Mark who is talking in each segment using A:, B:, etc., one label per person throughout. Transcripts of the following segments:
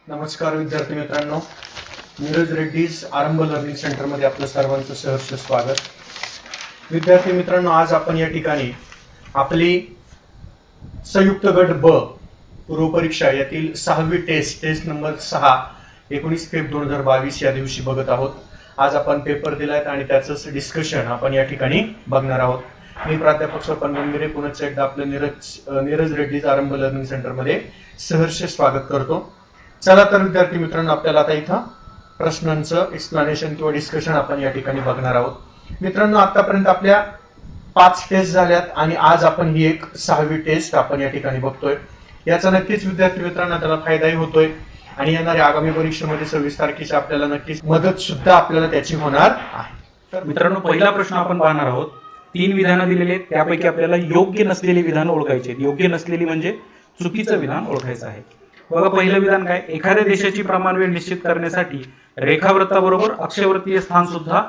A: नमस्कार विद्यार्थी मित्रांनो, नीरज रेड्डीज आरंभ लर्निंग सेंटर मध्ये आपलं सर्वांचं सहर्ष स्वागत. विद्यार्थी मित्रांनो, आज आपण या ठिकाणी आपली संयुक्त गट ब पूर्व परीक्षा यातील 6वी टेस्ट नंबर 6 19 फेब्रुवारी 2022 या दिवशी बघत आहोत. आज आपण पेपर दिलाय आणि त्याचंच डिस्कशन आपण या ठिकाणी बघणार आहोत. मी प्राध्यापक स्वपन गंभीरे पुन्हा एकदा आपलं नीरज रेड्डीज आरंभ लर्निंग सेंटर मध्ये सहर्ष स्वागत करतो. चला तर विद्यार्थी मित्रांनो, आपल्याला आता इथं प्रश्नांचं एक्सप्लेनेशन किंवा डिस्कशन आपण या ठिकाणी बघणार आहोत. मित्रांनो, आतापर्यंत आपल्या 5 टेस्ट झाल्यात आणि आज आपण ही एक 6वी टेस्ट आपण या ठिकाणी बघतोय. याचा नक्कीच विद्यार्थी मित्रांनो त्याला फायदाही होतोय आणि येणाऱ्या आगामी परीक्षेमध्ये 26 तारखेची आपल्याला नक्कीच मदत सुद्धा आपल्याला त्याची होणार आहे.
B: तर मित्रांनो, पहिला प्रश्न आपण पाहणार आहोत. 3 विधानं दिलेली आहेत, त्यापैकी आपल्याला योग्य नसलेली विधान ओळखायची आहेत. योग्य नसलेली म्हणजे चुकीचं विधान ओळखायचं आहे. बघा, पहिलं विधान काय, एखाद्या देशाची प्रमाण वेळ निश्चित करण्यासाठी रेखावृत्ताबरोबर अक्षवृत्तीय स्थान सुद्धा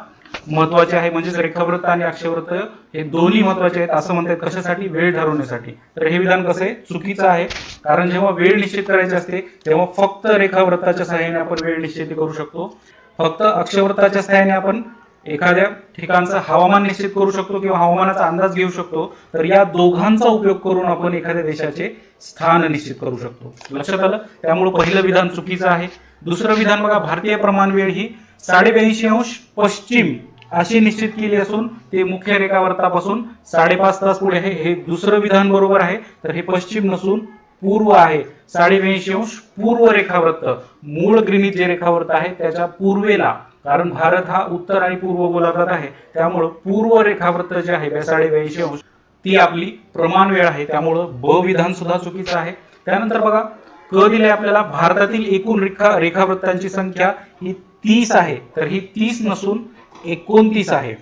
B: महत्वाचे आहे. म्हणजेच रेखावृत्त आणि अक्षवृत्त हे दोन्ही महत्वाचे आहेत असं म्हणतात. कशासाठी? वेळ ठरवण्यासाठी. तर हे विधान कसं आहे? चुकीचं आहे. कारण जेव्हा वेळ निश्चित करायची असते तेव्हा फक्त रेखावृत्ताच्या सहाय्याने आपण वेळ निश्चित करू शकतो. फक्त अक्षवृत्ताच्या सहाय्याने आपण एखाद्या ठिकाणचं हवामान निश्चित करू शकतो किंवा हवामानाचा अंदाज घेऊ शकतो. तर या दोघांचा उपयोग करून आपण एखाद्या देशाचे स्थान निश्चित करू शकतो. लक्षात आलं? त्यामुळे पहिलं विधान चुकीचं आहे. दुसरं विधान बघा, भारतीय प्रमाण वेळ ही 82.5 पश्चिम अशी निश्चित केली असून ते मुख्य रेखावृत्तापासून 5.5 तास पुढे आहे. हे दुसरं विधान बरोबर आहे. तर हे पश्चिम नसून पूर्व आहे. 82.5 पूर्व रेखावृत्त, मूळ ग्रीनिच जे रेखावृत्त आहे त्याच्या पूर्वेला, कारण भारत हा उत्तर आणि पूर्व गोलार्धात आहे, त्यामुळं पूर्व रेखावृत्त जे आहे 82.5 ती आपली प्रमाण वेळ आहे. त्यामुळं ब विधान सुद्धा चुकीचं आहे. त्यानंतर बघा, क दिले आपल्याला, भारतातील एकूण रेखावृत्तांची संख्या ही 30 आहे. तर ही 30 नसून 29 आहे.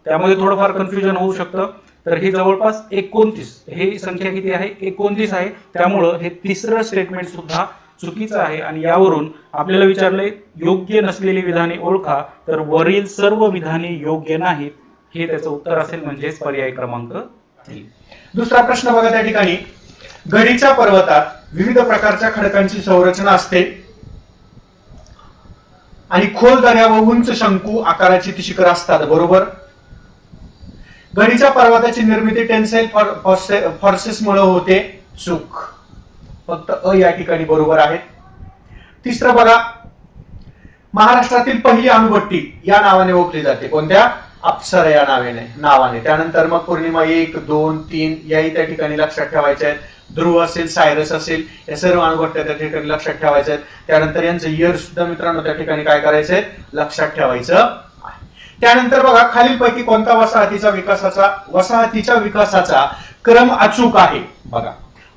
B: त्यामध्ये थोडंफार कन्फ्युजन होऊ शकतं. तर ही जवळपास 29, ही संख्या किती आहे? 29 आहे. त्यामुळं हे तिसरं स्टेटमेंट सुद्धा चुकीचं आहे. आणि यावरून आपल्याला विचारलंय योग्य नसलेली विधाने ओळखा, तर वरील सर्व विधाने योग्य नाहीत हे त्याचं उत्तर असेल, म्हणजेच पर्याय क्रमांक 3.
A: दुसरा प्रश्न बघा, त्या ठिकाणी घडीच्या पर्वतात विविध प्रकारच्या खडकांची संरचना असते आणि खोल दऱ्या व उंच शंकू आकाराची ती शिखर असतात, बरोबर. घडीच्या पर्वताची निर्मिती टेन्साईल फोर्सेसमुळे होते, चूक. फक्त अ या ठिकाणी बरोबर आहे. तिसरं बघा, महाराष्ट्रातील पहिली अणुभट्टी या नावाने ओळखली जाते. कोणत्या? अप्सरा या नावाने. त्यानंतर मग पौर्णिमा 1, 2, 3 याही त्या ठिकाणी लक्षात ठेवायच्या आहेत. ध्रुव असेल, सायरस असेल, या सर्व अणुभट्ट्या त्या ठिकाणी लक्षात ठेवायच्या आहेत. त्यानंतर यांचं इयर सुद्धा मित्रांनो त्या ठिकाणी काय करायचंय? लक्षात ठेवायचं आहे. त्यानंतर बघा, खालीलपैकी कोणता वसाहतीच्या विकासाचा क्रम अचूक आहे? बघा,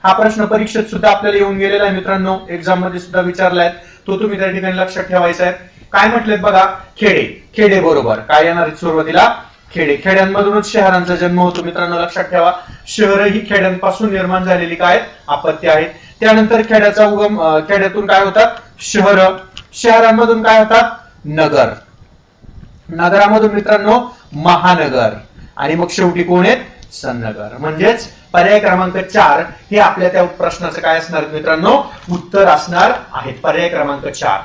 A: हा प्रश्न परीक्षेत सुद्धा आपल्याला येऊन गेलेला आहे मित्रांनो, एक्झाम मध्ये सुद्धा विचारलाय. तो तुम्ही त्या ठिकाणी लक्षात ठेवायचा आहे. काय म्हटलेत बघा, खेडे बरोबर. काय येणार सुरुवातीला? खेड्यांमधूनच शहरांचा जन्म होतो मित्रांनो, लक्षात ठेवा. शहर ही खेड्यांपासून निर्माण झालेली काय अपत्य आहेत. त्यानंतर खेड्याचा उगम, खेड्यातून काय होतात? शहरांमधून काय होतात? नगरामधून मित्रांनो महानगर, आणि मग शेवटी कोण आहेत? सनगर. म्हणजेच पर्याय क्रमांक 4 हे आपल्या त्या प्रश्नाचं काय असणार मित्रांनो? उत्तर असणार आहे. पर्याय क्रमांक 4.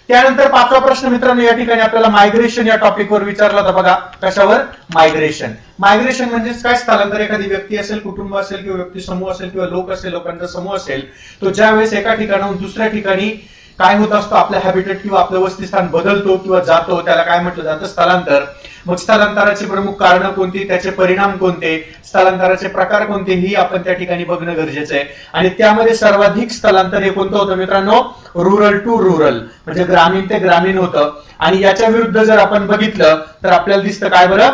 A: त्यानंतर 5वा प्रश्न मित्रांनो या ठिकाणी आपल्याला मायग्रेशन या टॉपिकवर विचारला होता. बघा, कशावर? मायग्रेशन म्हणजे काय? स्थलांतर. एखादी व्यक्ती असेल, कुटुंब असेल किंवा व्यक्ती समूह असेल किंवा लोक असेल, लोकांचा समूह असेल, तो ज्या वेळेस एका ठिकाणाहून दुसऱ्या ठिकाणी काय होत असतो? आपलं हॅबिटेट किंवा आपलं वसतिस्थान बदलतो किंवा जातो, त्याला काय म्हटलं जातं? स्थलांतर. मग स्थलांतराची प्रमुख कारणं कोणती, त्याचे परिणाम कोणते, स्थलांतराचे प्रकार कोणते, ही आपण त्या ठिकाणी बघणं गरजेचं आहे. आणि त्यामध्ये सर्वाधिक स्थलांतर हे कोणतं होतं मित्रांनो? रुरल टू रुरल, म्हणजे ग्रामीण ते ग्रामीण होतं. आणि याच्या विरुद्ध जर आपण बघितलं तर आपल्याला दिसतं काय बरं?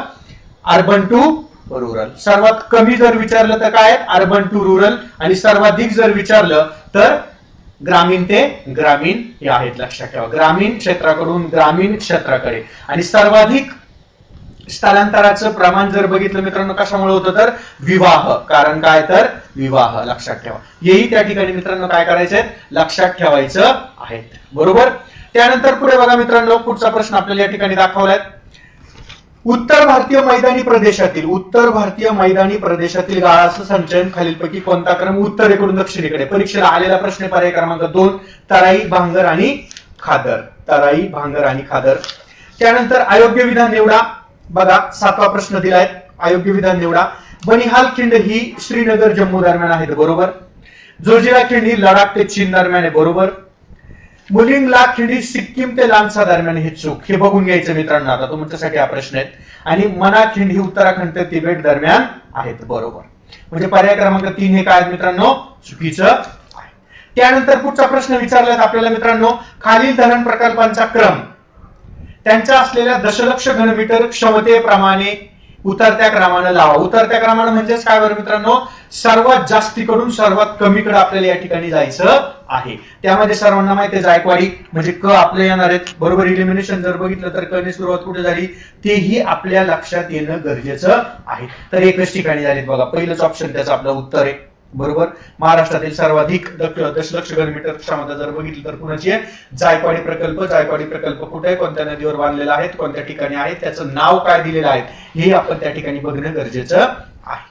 A: Urban to rural. सर्वात कमी जर विचारलं तर काय? Urban to rural. आणि सर्वाधिक जर विचारलं तर ग्रामीण ते ग्रामीण हे आहेत. लक्षात ठेवा, ग्रामीण क्षेत्राकडून ग्रामीण क्षेत्राकडे. आणि सर्वाधिक स्थलांतराचं प्रमाण जर बघितलं मित्रांनो कशामुळे होतं? तर विवाह. कारण काय? तर विवाह. लक्षात ठेवा, हेही त्या ठिकाणी मित्रांनो काय करायचंय? लक्षात ठेवायचं आहे, बरोबर. त्यानंतर पुढे बघा मित्रांनो, पुढचा प्रश्न आपल्याला या ठिकाणी दाखवलाय. उत्तर भारतीय मैदानी प्रदेशातील गाळाचं संचयन खालीलपैकी कोणता क्रम उत्तरेकडून दक्षिणेकडे? परीक्षेला आलेला प्रश्न पर्याय क्रमांक 2 तराई, भांगर आणि खादर. तराई, भांगर आणि खादर. त्यानंतर अयोग्य विधान निवडा. बघा 7वा प्रश्न दिलाय. अयोग्य विधान निवडा. बनिहाल खिंड ही श्रीनगर जम्मू दरम्यान आहे, बरोबर. जोजिला खिंड ही लडाख ते चीन दरम्यान आहे, बरोबर. मुलिंगला खिंड ही सिक्कीम ते लान्सा दरम्यान, हे चूक. हे बघून घ्यायचं मित्रांनो, आता तुमच्यासाठी हा प्रश्न आहे. आणि मना खिंड ही उत्तराखंड ते तिबेट दरम्यान आहेत, बरोबर. म्हणजे पर्याय क्रमांक 3 हे काय मित्रांनो? चुकीचं आहे. त्यानंतर पुढचा प्रश्न विचारलाय आपल्याला मित्रांनो, खालील धरण प्रकल्पांचा क्रम त्यांच्या असलेल्या दशलक्ष घनमीटर क्षमतेप्रमाणे उतरत्या क्रमाने लावा. उतरत्या क्रमाने म्हणजेच काय बरं मित्रांनो? सर्वात जास्तीकडून सर्वात कमीकडे आपल्याला या ठिकाणी जायचं आहे. त्यामध्ये सर्वांना माहिती आहे जायकवाडी म्हणजे क आपले येणार आहेत, बरोबर. इलिमिनेशन जर बघितलं तर क ने सुरुवात कुठे झाली तेही आपल्या लक्षात येणं गरजेचं आहे. तर एकच ठिकाणी झालीत बघा. पहिलंच ऑप्शन त्याचं आपलं उत्तर आहे, बरोबर. महाराष्ट्रातील सर्वाधिक दशलक्ष घनमीटर क्षमता जर बघितली तर कुणाची आहे? जायकवाडी प्रकल्प. जायकवाडी प्रकल्प कुठे आहे, कोणत्या नदीवर बांधलेला आहे, कोणत्या ठिकाणी आहे, त्याचं नाव काय दिलेलं आहे हे आपण त्या ठिकाणी बघणं गरजेचं आहे,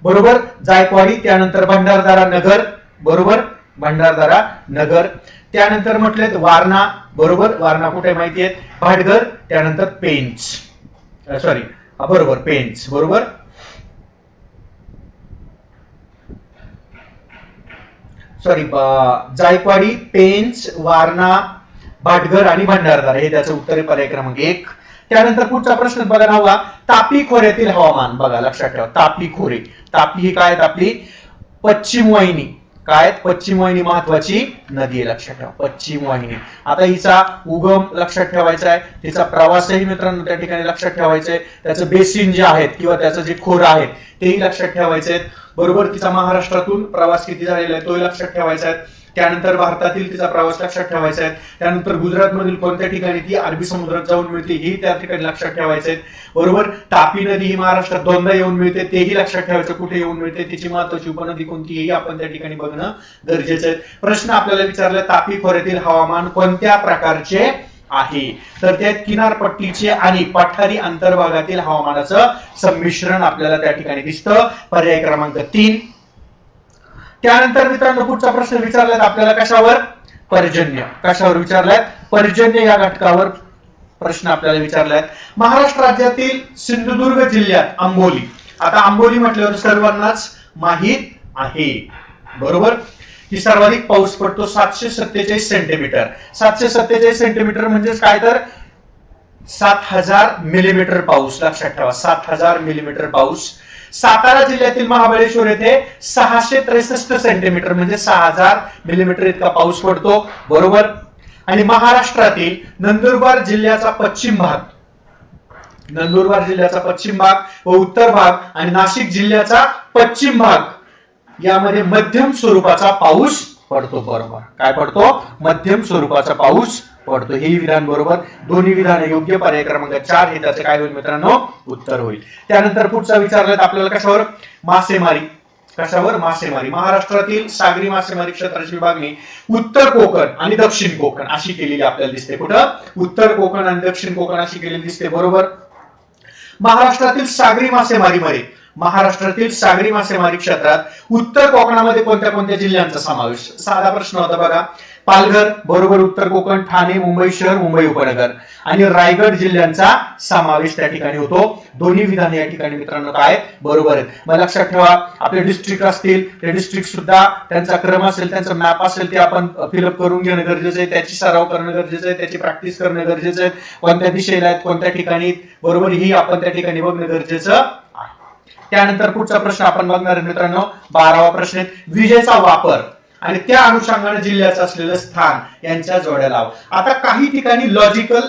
A: बरोबर. जायकवाडी. त्यानंतर भंडारदारा नगर, बरोबर. भंडारदारा नगर. त्यानंतर म्हटलेत वारणा, बरोबर. वारणा कुठे माहिती आहे? भाटघर. त्यानंतर पेंच, सॉरी बरोबर पेंच, बरोबर. सॉरी जायकवाडी, पेंच, वारणा, भाटघर आणि भंडारदारा हे त्याचं उत्तर आहे, पर्याय क्रमांक 1. त्यानंतर पुढचा प्रश्न बघा नववा, तापी खोऱ्यातील हवामान. बघा लक्षात ठेवा, तापी खोरे. तापी ही काय? आपली पश्चिम वाहिनी. काय? पश्चिम वाहिनी महत्वाची नदी आहे, लक्षात ठेवा. पश्चिम वाहिनी. आता हिचा उगम लक्षात ठेवायचा आहे, तिचा प्रवासही मित्रांनो त्या ठिकाणी लक्षात ठेवायचा आहे, त्याचं बेसिन जे आहेत किंवा त्याचं जे खोरं आहे तेही लक्षात ठेवायचे आहेत, बरोबर. तिचा महाराष्ट्रातून प्रवास किती झालेला आहे तोही लक्षात ठेवायचा आहे. त्यानंतर भारतातील तिचा प्रवास लक्षात ठेवायचा आहे. त्यानंतर गुजरात मधील कोणत्या ठिकाणी ती अरबी समुद्रात जाऊन मिळते ही त्या ठिकाणी लक्षात ठेवायचे, बरोबर. तापी नदी ही महाराष्ट्रात 2दा येऊन मिळते तेही लक्षात ठेवायचं, कुठे येऊन मिळते, तिची महत्वाची उपनदी कोणती हेही आपण त्या ठिकाणी बघणं गरजेचं आहे. प्रश्न आपल्याला विचारला, तापी खोऱ्यातील हवामान कोणत्या प्रकारचे आहे? तर त्या किनारपट्टीचे आणि पठारी अंतर्भागातील हवामानाचं संमिश्रण आपल्याला त्या ठिकाणी दिसतं, पर्याय क्रमांक 3. त्यानंतर मित्रांनो पुढचा प्रश्न विचारलाय आपल्याला कशावर? पर्जन्य. कशावर विचारलाय? पर्जन्य या घटकावर प्रश्न आपल्याला विचारलाय. महाराष्ट्र राज्यातील सिंधुदुर्ग जिल्ह्यात आंबोली. आता आंबोली म्हटल्यावर सर्वांनाच माहित आहे, बरोबर, की सर्वाधिक पाऊस पडतो 747 सेंटीमीटर. 747 सेंटीमीटर म्हणजे काय? तर 7000 मिलीमीटर पाऊस. लक्षात ठेवा, 7000 मिलीमीटर पाऊस. सातारा जिल्ह्यातील महाबळेश्वर येथे 663 सेंटीमीटर म्हणजे 6000 मिलीमीटर इतका पाऊस पडतो, बरोबर. आणि महाराष्ट्रातील नंदुरबार जिल्ह्याचा पश्चिम भाग, नंदुरबार जिल्ह्याचा पश्चिम भाग व उत्तर भाग आणि नाशिक जिल्ह्याचा पश्चिम भाग यामध्ये मध्यम स्वरूपाचा पाऊस पडतो, बरोबर. काय पडतो? मध्यम स्वरूपाचा पाऊस पडतो. हे विधान बरोबर. दोन्ही विधान योग्य, पर्याय क्रमांक 4 हे त्याचं काय होईल मित्रांनो? उत्तर होईल. त्यानंतर पुढचा विचारलाय आपल्याला कशावर? मासेमारी. कशावर? मासेमारी. महाराष्ट्रातील सागरी मासेमारी क्षेत्राची विभागणी उत्तर कोकण आणि दक्षिण कोकण अशी केलेली आपल्याला दिसते. कुठं? उत्तर कोकण आणि दक्षिण कोकण अशी केलेली दिसते, बरोबर. महाराष्ट्रातील सागरी मासेमारीमध्ये महाराष्ट्रातील सागरी मासेमारी क्षेत्रात उत्तर कोकणामध्ये कोणत्या कोणत्या जिल्ह्यांचा समावेश? साधा प्रश्न होता बघा. पालघर, बरोबर, उत्तर कोकण, ठाणे, मुंबई शहर, मुंबई उपनगर आणि रायगड जिल्ह्यांचा समावेश त्या ठिकाणी होतो. दोन्ही विधान या ठिकाणी मित्रांनो काय? बरोबर आहेत. मग लक्षात ठेवा, आपले डिस्ट्रिक्ट असतील ते डिस्ट्रिक्ट सुद्धा त्यांचा क्रम असेल, त्यांचा मॅप असेल ते आपण फिलअप करून घेणं गरजेचं आहे, त्याची सराव करणं गरजेचं आहे, त्याची प्रॅक्टिस करणं गरजेचं आहे, कोणत्या दिशेला आहेत, कोणत्या ठिकाणी, बरोबर, ही आपण त्या ठिकाणी बघणं गरजेचं आहे. त्यानंतर पुढचा प्रश्न आपण बघणार आहे मित्रांनो, 12वा प्रश्न, विजेचा वापर आणि त्या अनुषंगाने जिल्ह्याचं असलेलं स्थान यांच्या जोड्या लाव. आता काही ठिकाणी लॉजिकल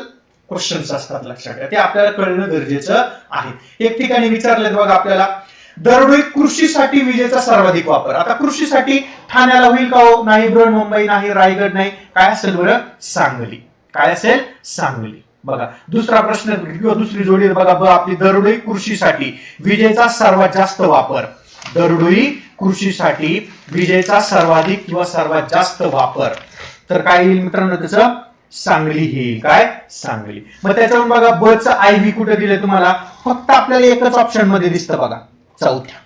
A: क्वेश्चन्स असतात, लक्षात घ्या, ते आपल्याला कळणं गरजेचं आहे. एक ठिकाणी विचारलेत बघा आपल्याला, दरडोई कृषीसाठी विजेचा सर्वाधिक वापर. आता कृषीसाठी ठाण्याला होईल का हो? नाही. बृहन्मुंबई नाही, रायगड नाही, काय असेल बरं? सांगली. काय असेल? सांगली. बघा दुसरा प्रश्न किंवा दुसरी जोडी बघा, आपली दरडोई कृषीसाठी विजेचा सर्वात जास्त वापर. दरडोई कृषीसाठी विजेचा सर्वाधिक किंवा सर्वात जास्त वापर. तर काय येईल मित्रांनो त्याचं? सांगली ही काय सांगली. मग त्याच्यावरून बघा ब चं IV कुठे दिले तुम्हाला, फक्त आपल्याला एकच ऑप्शन मध्ये दिसतं बघा, चौथ्या.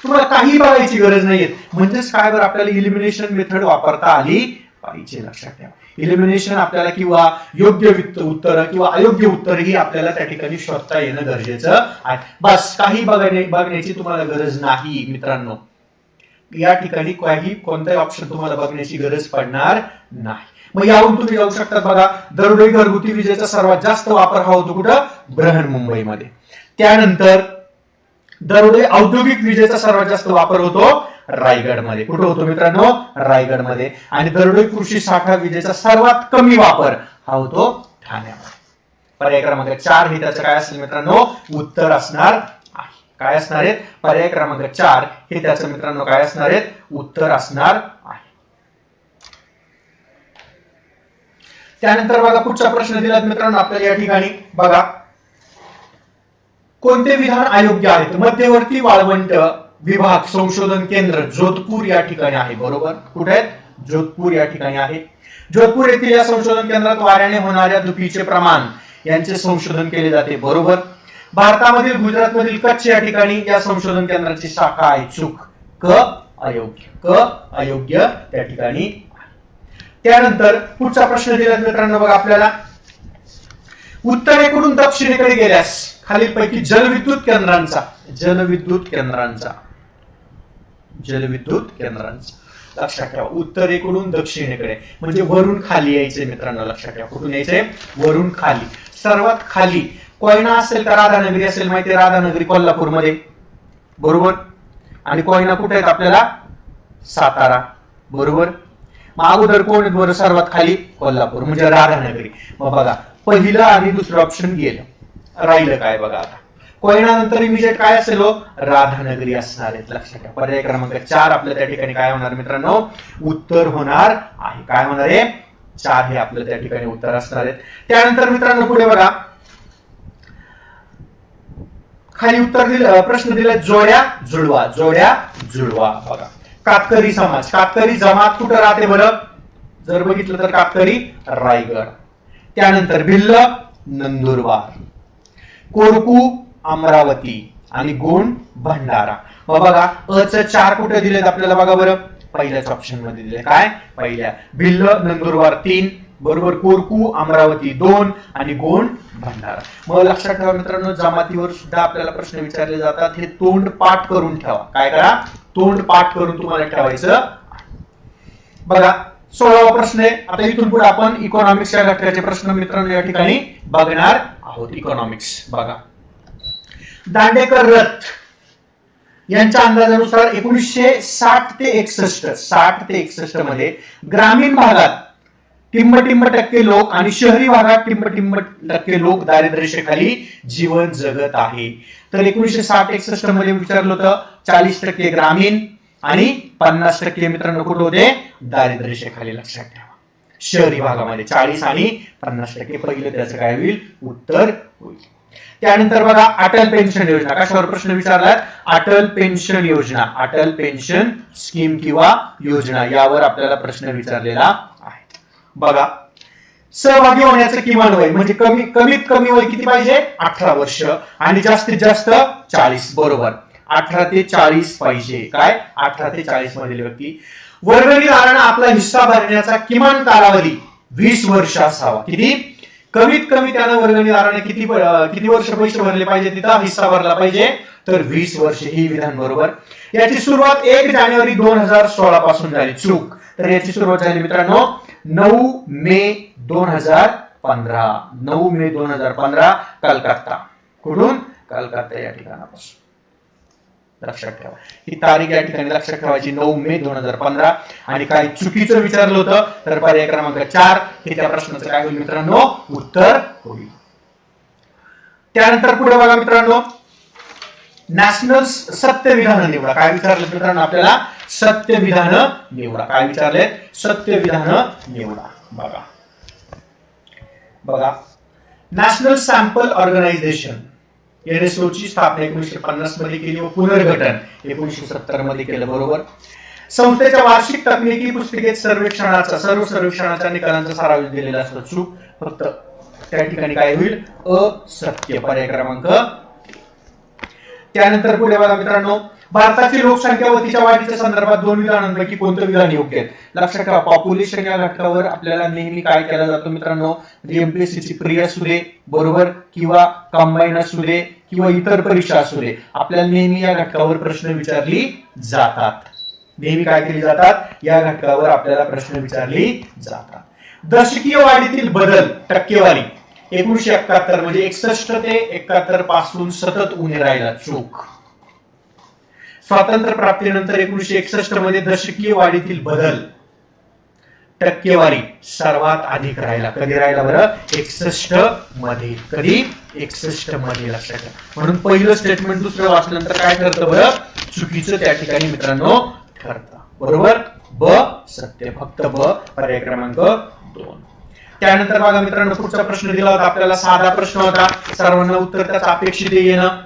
A: तुम्हाला काही बघायची गरज नाहीये. म्हणजेच काय बरं, आपल्याला इलिमिनेशन मेथड वापरता आली पाहिजे. लक्षात ठेवा, इलिमिनेशन आपल्याला किंवा योग्य उत्तर किंवा अयोग्य उत्तर ही आपल्याला त्या ठिकाणी शोधता येणं गरजेचं आहे. बस काही बघण्याची तुम्हाला गरज नाही मित्रांनो. या ठिकाणी कोणताही ऑप्शन तुम्हाला बघण्याची गरज पडणार नाही. मग यावरून तुम्ही जाऊ शकता बघा, दरडोई घरगुती विजेचा सर्वात जास्त वापर हा होतो कुठं, बृहन्मुंबईमध्ये. त्यानंतर दरडोई औद्योगिक विजेचा सर्वात जास्त वापर होतो रायगडमध्ये. कुठं होतो मित्रांनो, रायगडमध्ये. आणि दरडोई कृषी साठा विजेचा सर्वात कमी वापर हा होतो ठाण्यामध्ये. पर्याय क्रमांक 4 हे त्याचं काय असेल मित्रांनो, उत्तर असणार आहे. काय असणार आहे, पर्याय क्रमांक 4 हे त्याचं मित्रांनो काय असणार आहे, उत्तर असणार आहे. त्यानंतर बघा पुढचा प्रश्न दिलात मित्रांनो आपल्याला या ठिकाणी. बघा कोणते विधान अयोग्य आहेत. मध्यवर्ती वाळवंट विभाग संशोधन केंद्र जोधपूर या ठिकाणी आहे. बरोबर, कुठे आहे, जोधपूर या ठिकाणी आहे. जोधपूर येथील या संशोधन केंद्रात वाऱ्याने होणाऱ्या धुकीचे प्रमाण यांचे संशोधन केले जाते. बरोबर. भारतामधील गुजरातमधील कच्छ या ठिकाणी या संशोधन केंद्राची शाखा आहे. चूक, क अयोग्य त्या ठिकाणी. त्यानंतर पुढचा प्रश्न दिला मित्रांनो बघा आपल्याला, उत्तरेकडून दक्षिणेकडे गेल्यास खालीलपैकी जलविद्युत केंद्रांचा लक्षात ठेवा. उत्तरेकडून दक्षिणेकडे म्हणजे वरून खाली यायचे मित्रांनो. लक्षात ठेवा, कुठून यायचे, वरून खाली. सर्वात खाली कोयना असेल का राधानगरी असेल, माहिती राधानगरी कोल्हापूरमध्ये. बरोबर. आणि कोयना कुठे आहेत आपल्याला, सातारा. बरोबर. मग अगोदर कोण आहेत बरं, सर्वात खाली कोल्हापूर म्हणजे राधानगरी. मग बघा पहिलं आणि दुसरं ऑप्शन गेलं, राहिलं काय बघा आता, कोयना नंतर इमिजिएट काय असेल, राधानगरी असणार आहेत. लक्षात ठेवा, पर्याय क्रमांक 4 आपल्या त्या ठिकाणी काय होणार मित्रांनो, उत्तर होणार आहे. काय होणार आहे, 4 हे आपलं त्या ठिकाणी उत्तर असणार आहे. त्यानंतर मित्रांनो पुढे बघा, खाली उत्तर दिलं, प्रश्न दिला जोड्या जुळवा. बघा कातकरी समाज, कातकरी जमात कुठं राहते बरं, जर बघितलं तर कातकरी रायगड. त्यानंतर भिल्ल नंदुरबार, कोरकू अमरावती आणि गोंड भंडारा. मग बघा अ च 4 कुठे दिलेत आपल्याला बघा बरं, पहिल्याच ऑप्शन मध्ये दिले. काय, पहिल्या. भिल्ल नंदुरबार 3, बरोबर. कोरकू अमरावती 2 आणि गोंड भंडारा. मग लक्षात ठेवा मित्रांनो, जमातीवर सुद्धा आपल्याला प्रश्न विचारले जातात. हे तोंड पाठ करून ठेवा. काय करा, तोंड पाठ करून तुम्हाला ठेवायचं. बघा 16वा प्रश्न आहे. आता इथून पुढे आपण इकॉनॉमिक्स या घटकाचे प्रश्न मित्रांनो या ठिकाणी बघणार आहोत. इकॉनॉमिक्स बघा, दांडेकर रथ यांच्या अंदाजानुसार 1960 ते 61 मध्ये ग्रामीण भागात टिंब टक्के लोक आणि शहरी भागात टिंब टक्के लोक दारिद्र्यरेषेखाली जीवन जगत आहे. तर 1960-61 मध्ये विचारलं होतं, 40% ग्रामीण आणि 50% मित्रांनो कुठे होते, दारिद्र्यरेषेखाली. लक्षात ठेवा, शहरी भागामध्ये 40 आणि 50%. पहिलं त्याचं काय होईल, उत्तर होईल. त्यानंतर बघा अटल पेन्शन योजना, कशावर प्रश्न विचारला, अटल पेन्शन योजना, अटल पेन्शन स्कीम किंवा योजना, यावर आपल्याला प्रश्न विचारलेला आहे. बघा सहभागी होण्याचं किमान वय म्हणजे कमीत कमी वय किती पाहिजे, 18 वर्ष आणि जास्तीत जास्त 40. बरोबर, 18 ते 40 पाहिजे. काय, 18 ते 40 मधील व्यक्ती. वर्गणीदारांना आपला हिस्सा भरण्याचा किमान कालावधी 20 वर्ष असावा. किती, कमीत कमी त्यानं वर्गणीदाराने किती वर्ष पैसे भरले पाहिजे, तिथं हिस्सा भरला पाहिजे, तर 20 वर्ष. ही विधान बरोबर. याची सुरुवात 1 जानेवारी 2016 पासून झाली. चूक. तर याची सुरुवात झाली मित्रांनो 9 मे 2015. 9 मे 2015 कलकत्ता. कुठून, कलकत्ता या ठिकाणापासून. लक्षात ठेवा, ही तारीख या ठिकाणी लक्षात ठेवायची, 9 मे 2015. आणि काय चुकीचं विचारलं होतं, तर पर्याय क्रमांक 4 हे त्या प्रश्नाचं काय होईल मित्रांनो, उत्तर होईल. त्यानंतर पुढे बघा मित्रांनो, नॅशनल सत्य विधान निवडा. काय विचारलं मित्रांनो आपल्याला, सत्य विधान निवडा. काय विचारले, सत्य विधान निवडा. बघा नॅशनल सॅम्पल ऑर्गनायझेशन NSO ची स्थापना 1950 मध्ये केली व पुनर्गठन 1970 मध्ये केलं. बरोबर. संस्थेच्या वार्षिक तकनिकी पुस्तिकेत सर्व सर्वेक्षणाच्या निकालांचा सारांश दिलेला असतो. चूक फक्त त्या ठिकाणी काय होईल, असत्य. पर्याय क्रमांक. त्यानंतर पुढे बघा मित्रांनो, भारताची लोकसंख्या व तिच्या वाढीच्या संदर्भात दोन विधानांपैकी कोणतं विधान योग्य आहे? लक्षात ठेवा, पॉप्युलेशन या घटकावर आपल्याला नेहमी काय केला जातो मित्रांनो, एमपीएससी ची प्री असू दे बरोबर, किंवा कंबाईन असू दे, किंवा इतर परीक्षा असू दे, आपल्याला नेहमी या घटकावर प्रश्न विचारली जातात. नेहमी काय केली जातात, या घटकावर आपल्याला प्रश्न विचारली जातात. दशकीय वाढीतील बदल टक्केवारी 1971 म्हणजे 61 ते 71 पासून सतत उणे राहिला. चूक. स्वातंत्र्य प्राप्तीनंतर 1961 मध्ये दशकीय वाढीतील बदल टक्केवारी सर्वात अधिक राहिला. कधी राहिला बरं? 61 मध्ये. कधी? 61 मध्ये. लक्षात ठेवा. म्हणून पहिलं स्टेटमेंट दुसरं वाचल्यानंतर काय ठरतं बरं? चुकीचं त्या ठिकाणी मित्रांनो ठरतं. बरोबर. ब सत्य. फक्त ब. पर्याय क्रमांक 2. त्यानंतर बघा मित्रांनो, पुढचा प्रश्न दिला होता आपल्याला, साधा प्रश्न होता, सर्वांना उत्तर त्याचं अपेक्षित येणं.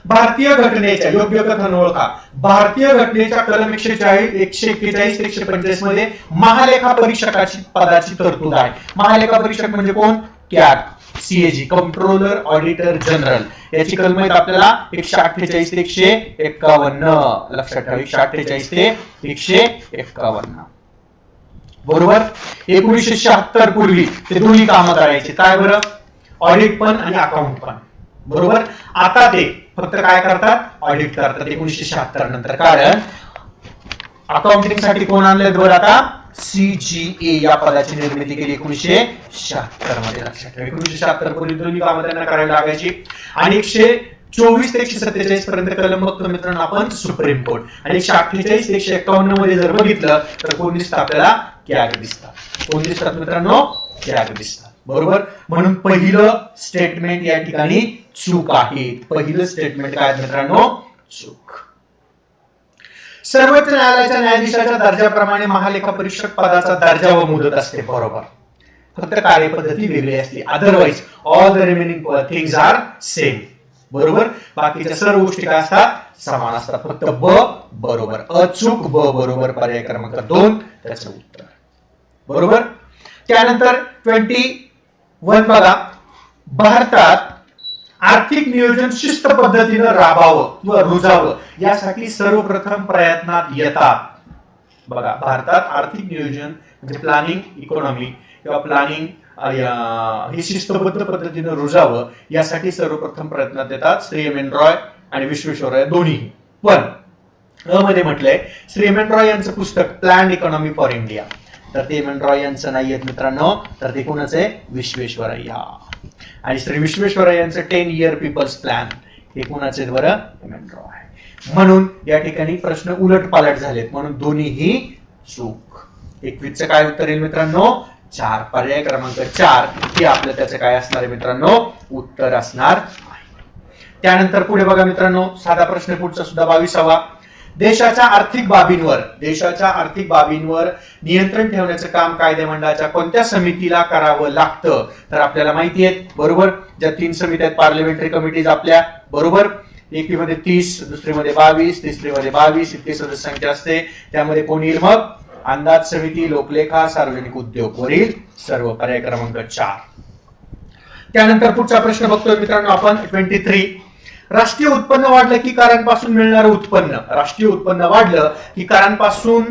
A: भारतीय घटनेच्या, योग्य कथन ओळखा, भारतीय घटनेच्या कलम 141, 141, 145 मध्ये महालेखा परीक्षकाची पदाची तरतूद आहे. महालेखा परीक्षक म्हणजे कोण? CAG, CAG, controller auditor general. याची कलम आहेत आपल्याला 148 ते 151. लक्षात ठेवा, 148 ते 151. बरोबर. 1976 पूर्वी ते दोन्ही कामं करायचे. काय बरं? ऑडिट पण आणि अकाउंट पण. बरोबर. आता ते फक्त काय करतात? ऑडिट करतात 1976 नंतर. कारण अकाउंटिंग साठी कोण आणले बरं आता? सीजीए या पदाची निर्मिती केली 1976 मध्ये. लक्षात ठेवा, 1976 पूर्वी दोन्ही कामं त्यांना करायला लागायची. आणि 124 ते 147 पर्यंत कलम बघतो मित्रांनो आपण सुप्रीम कोर्ट. आणि 148 ते 151 मध्ये जर बघितलं तर कोण दिसतं आपल्याला? कॅग दिसतात. कोण दिसतात मित्रांनो? कॅग दिसतात. बरोबर. म्हणून पहिलं स्टेटमेंट या ठिकाणी चूक आहे. पहिलं स्टेटमेंट काय मित्रांनो? चूक. सर्वोच्च न्यायालयाच्या न्यायाधीशाच्या दर्जाप्रमाणे महालेखा परीक्षक पदाचा दर्जा व मुदत असते. बरोबर. फक्त कार्यपद्धती वेगळी असते. Otherwise all the remaining things are same. बरोबर. बाकीच्या सर्व गोष्टी काय असतात? समान असतात. फक्त ब बरोबर. अचूक ब बरोबर. पर्याय क्रमांक 2 त्याचं उत्तर. बरोबर. त्यानंतर 21 बघा, भारतात आर्थिक नियोजन शिस्त पद्धतीनं राबावं किंवा रुजावं यासाठी सर्वप्रथम प्रयत्नात येतात. बघा, भारतात आर्थिक नियोजन म्हणजे प्लॅनिंग इकॉनॉमी किंवा प्लॅनिंग हे शिस्तबद्ध पद्धतीनं रुजावं यासाठी सर्वप्रथम प्रयत्नात येतात श्री एम एन रॉय आणि विश्वेश्वरय्या दोन्ही. पण अ मध्ये म्हटलंय श्री एम एन रॉय यांचं पुस्तक प्लॅन्ड इकॉनॉमी फॉर इंडिया, तर ते एम एन रॉय यांचं नाही आहेत मित्रांनो, तर ते कोणाचं आहे? विश्वेश्वरय्या. आणि श्री विश्वेश्वरय्या यांचं 10 इयर पीपल्स प्लॅन हे कोणाचे आहेत बरं? M N Roy. म्हणून या ठिकाणी प्रश्न उलट पालट झालेत, म्हणून दोन्हीही चूक. 21 चं काय उत्तर येईल मित्रांनो? 4. पर्याय क्रमांक 4 हे आपलं त्याचं काय असणार आहे मित्रांनो? उत्तर असणार आहे. त्यानंतर पुढे बघा मित्रांनो, साधा प्रश्न पुढचा सुद्धा 22वा. देशाच्या आर्थिक बाबींवर नियंत्रण ठेवण्याचं काम कायदेमंडळाच्या कोणत्या समितीला करावं लागतं? तर आपल्याला माहिती आहे. बरोबर. ज्या 3 समित्या आहेत पार्लमेंटरी कमिटीज आपल्या. बरोबर. एकीमध्ये 30, दुसरीमध्ये 22, तिसरीमध्ये 22 इतकी सदस्य संख्या असते. त्यामध्ये कोण येईल मग? अंदाज समिती, लोकलेखा, सार्वजनिक उद्योग वरील सर्व. पर्याय क्रमांक 4. त्यानंतर पुढचा प्रश्न बघतोय मित्रांनो आपण 23. राष्ट्रीय उत्पन्न वाढलं की करांपासून मिळणारं उत्पन्न, राष्ट्रीय उत्पन्न वाढलं की करांपासून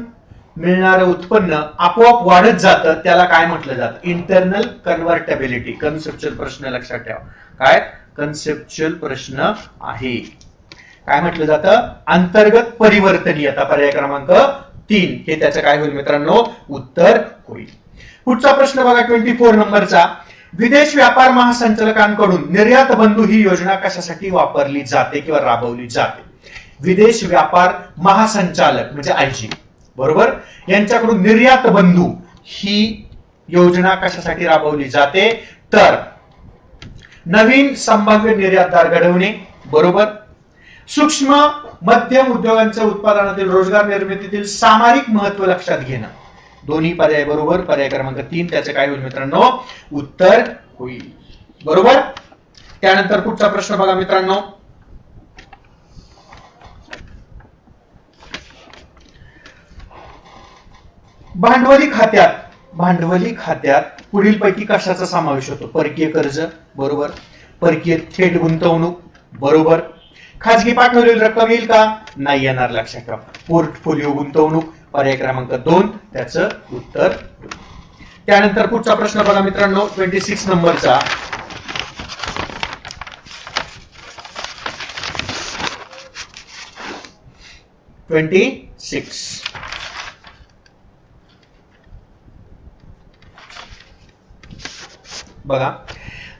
A: मिळणारं उत्पन्न आपोआप वाढत जातं, त्याला काय म्हटलं जातं? इंटरनल कन्व्हर्टेबिलिटी. कन्सेप्च्युअल प्रश्न लक्षात ठेवा. काय? कन्सेप्च्युअल प्रश्न आहे. काय म्हटलं जातं? अंतर्गत परिवर्तनीयता. पर्याय क्रमांक 3 हे त्याचं काय होईल मित्रांनो? उत्तर होईल. पुढचा प्रश्न बघा 24 नंबरचा. विदेश व्यापार महासंचालकांकडून निर्यात बंधू ही योजना कशासाठी वापरली जाते किंवा राबवली जाते? विदेश व्यापार महासंचालक म्हणजे आयजी. बरोबर. यांच्याकडून निर्यात बंधू ही योजना कशासाठी राबवली जाते? तर नवीन संभाव्य निर्यातदार घडवणे. बरोबर. सूक्ष्म मध्यम उद्योगांच्या उत्पादनातील रोजगार निर्मितीतील सामायिक महत्व लक्षात घेणं. दोन्ही पर्याय बरोबर. पर्याय क्रमांक 3 त्याचं काय होईल मित्रांनो? उत्तर होईल. बरोबर. त्यानंतर पुढचा प्रश्न बघा मित्रांनो. भांडवली खात्यात पुढीलपैकी कशाचा समावेश होतो? परकीय कर्ज बरोबर, परकीय थेट गुंतवणूक बरोबर, खाजगी पाठवलेली रक्कम येईल का? नाही येणार, लक्षात ठेवा. पोर्टफोलिओ गुंतवणूक पर्याय क्रमांक 2 त्याचं उत्तर. त्यानंतर पुढचा प्रश्न बघा मित्रांनो, 26 नंबरचा. बघा,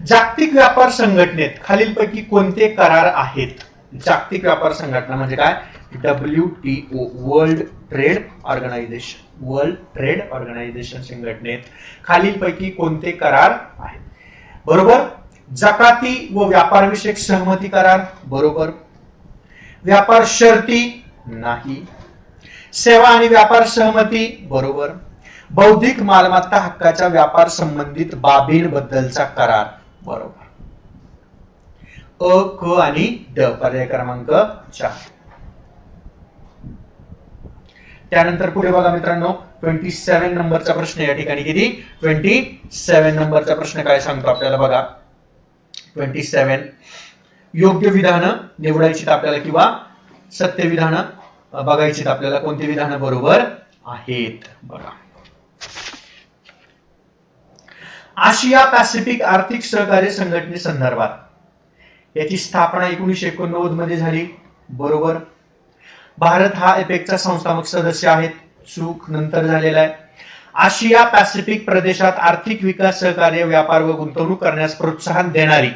A: जागतिक व्यापार संघटनेत खालीलपैकी कोणते करार आहेत? जागतिक व्यापार संघटना म्हणजे काय? WTO, वर्ल्ड ट्रेड ऑर्गनायझेशन संघटनेत खालीलपैकी कोणते करार आहेत? बरोबर, जकाती व व्यापार विषयक सहमती करार बरोबर, व्यापार शर्ती नाही, सेवा आणि व्यापार सहमती बरोबर, बौद्धिक मालमत्ता हक्काच्या व्यापार संबंधित बाबींबद्दलचा करार बरोबर. अ, क आणि ड पर्याय क्रमांक 4. त्यानंतर पुढे बघा मित्रांनो, 27 नंबरचा प्रश्न या ठिकाणी किती? 27 नंबरचा प्रश्न काय सांगतो आपल्याला बघा. 27 योग्य विधानं निवडायची आपल्याला किंवा सत्य विधानं बघायची आपल्याला. कोणती विधानं बरोबर आहेत बघा. आशिया पॅसिफिक आर्थिक सहकार्य संघटनेसंदर्भात याची स्थापना 1989 मध्ये झाली बरोबर. भारत हा एपेकचा संस्थापक सदस्य आहे, चूक नंतर झालेला आहे. आशिया पॅसिफिक प्रदेशात आर्थिक विकास सहकार्य व्यापार व गुंतवणूक करण्यास प्रोत्साहन देणारी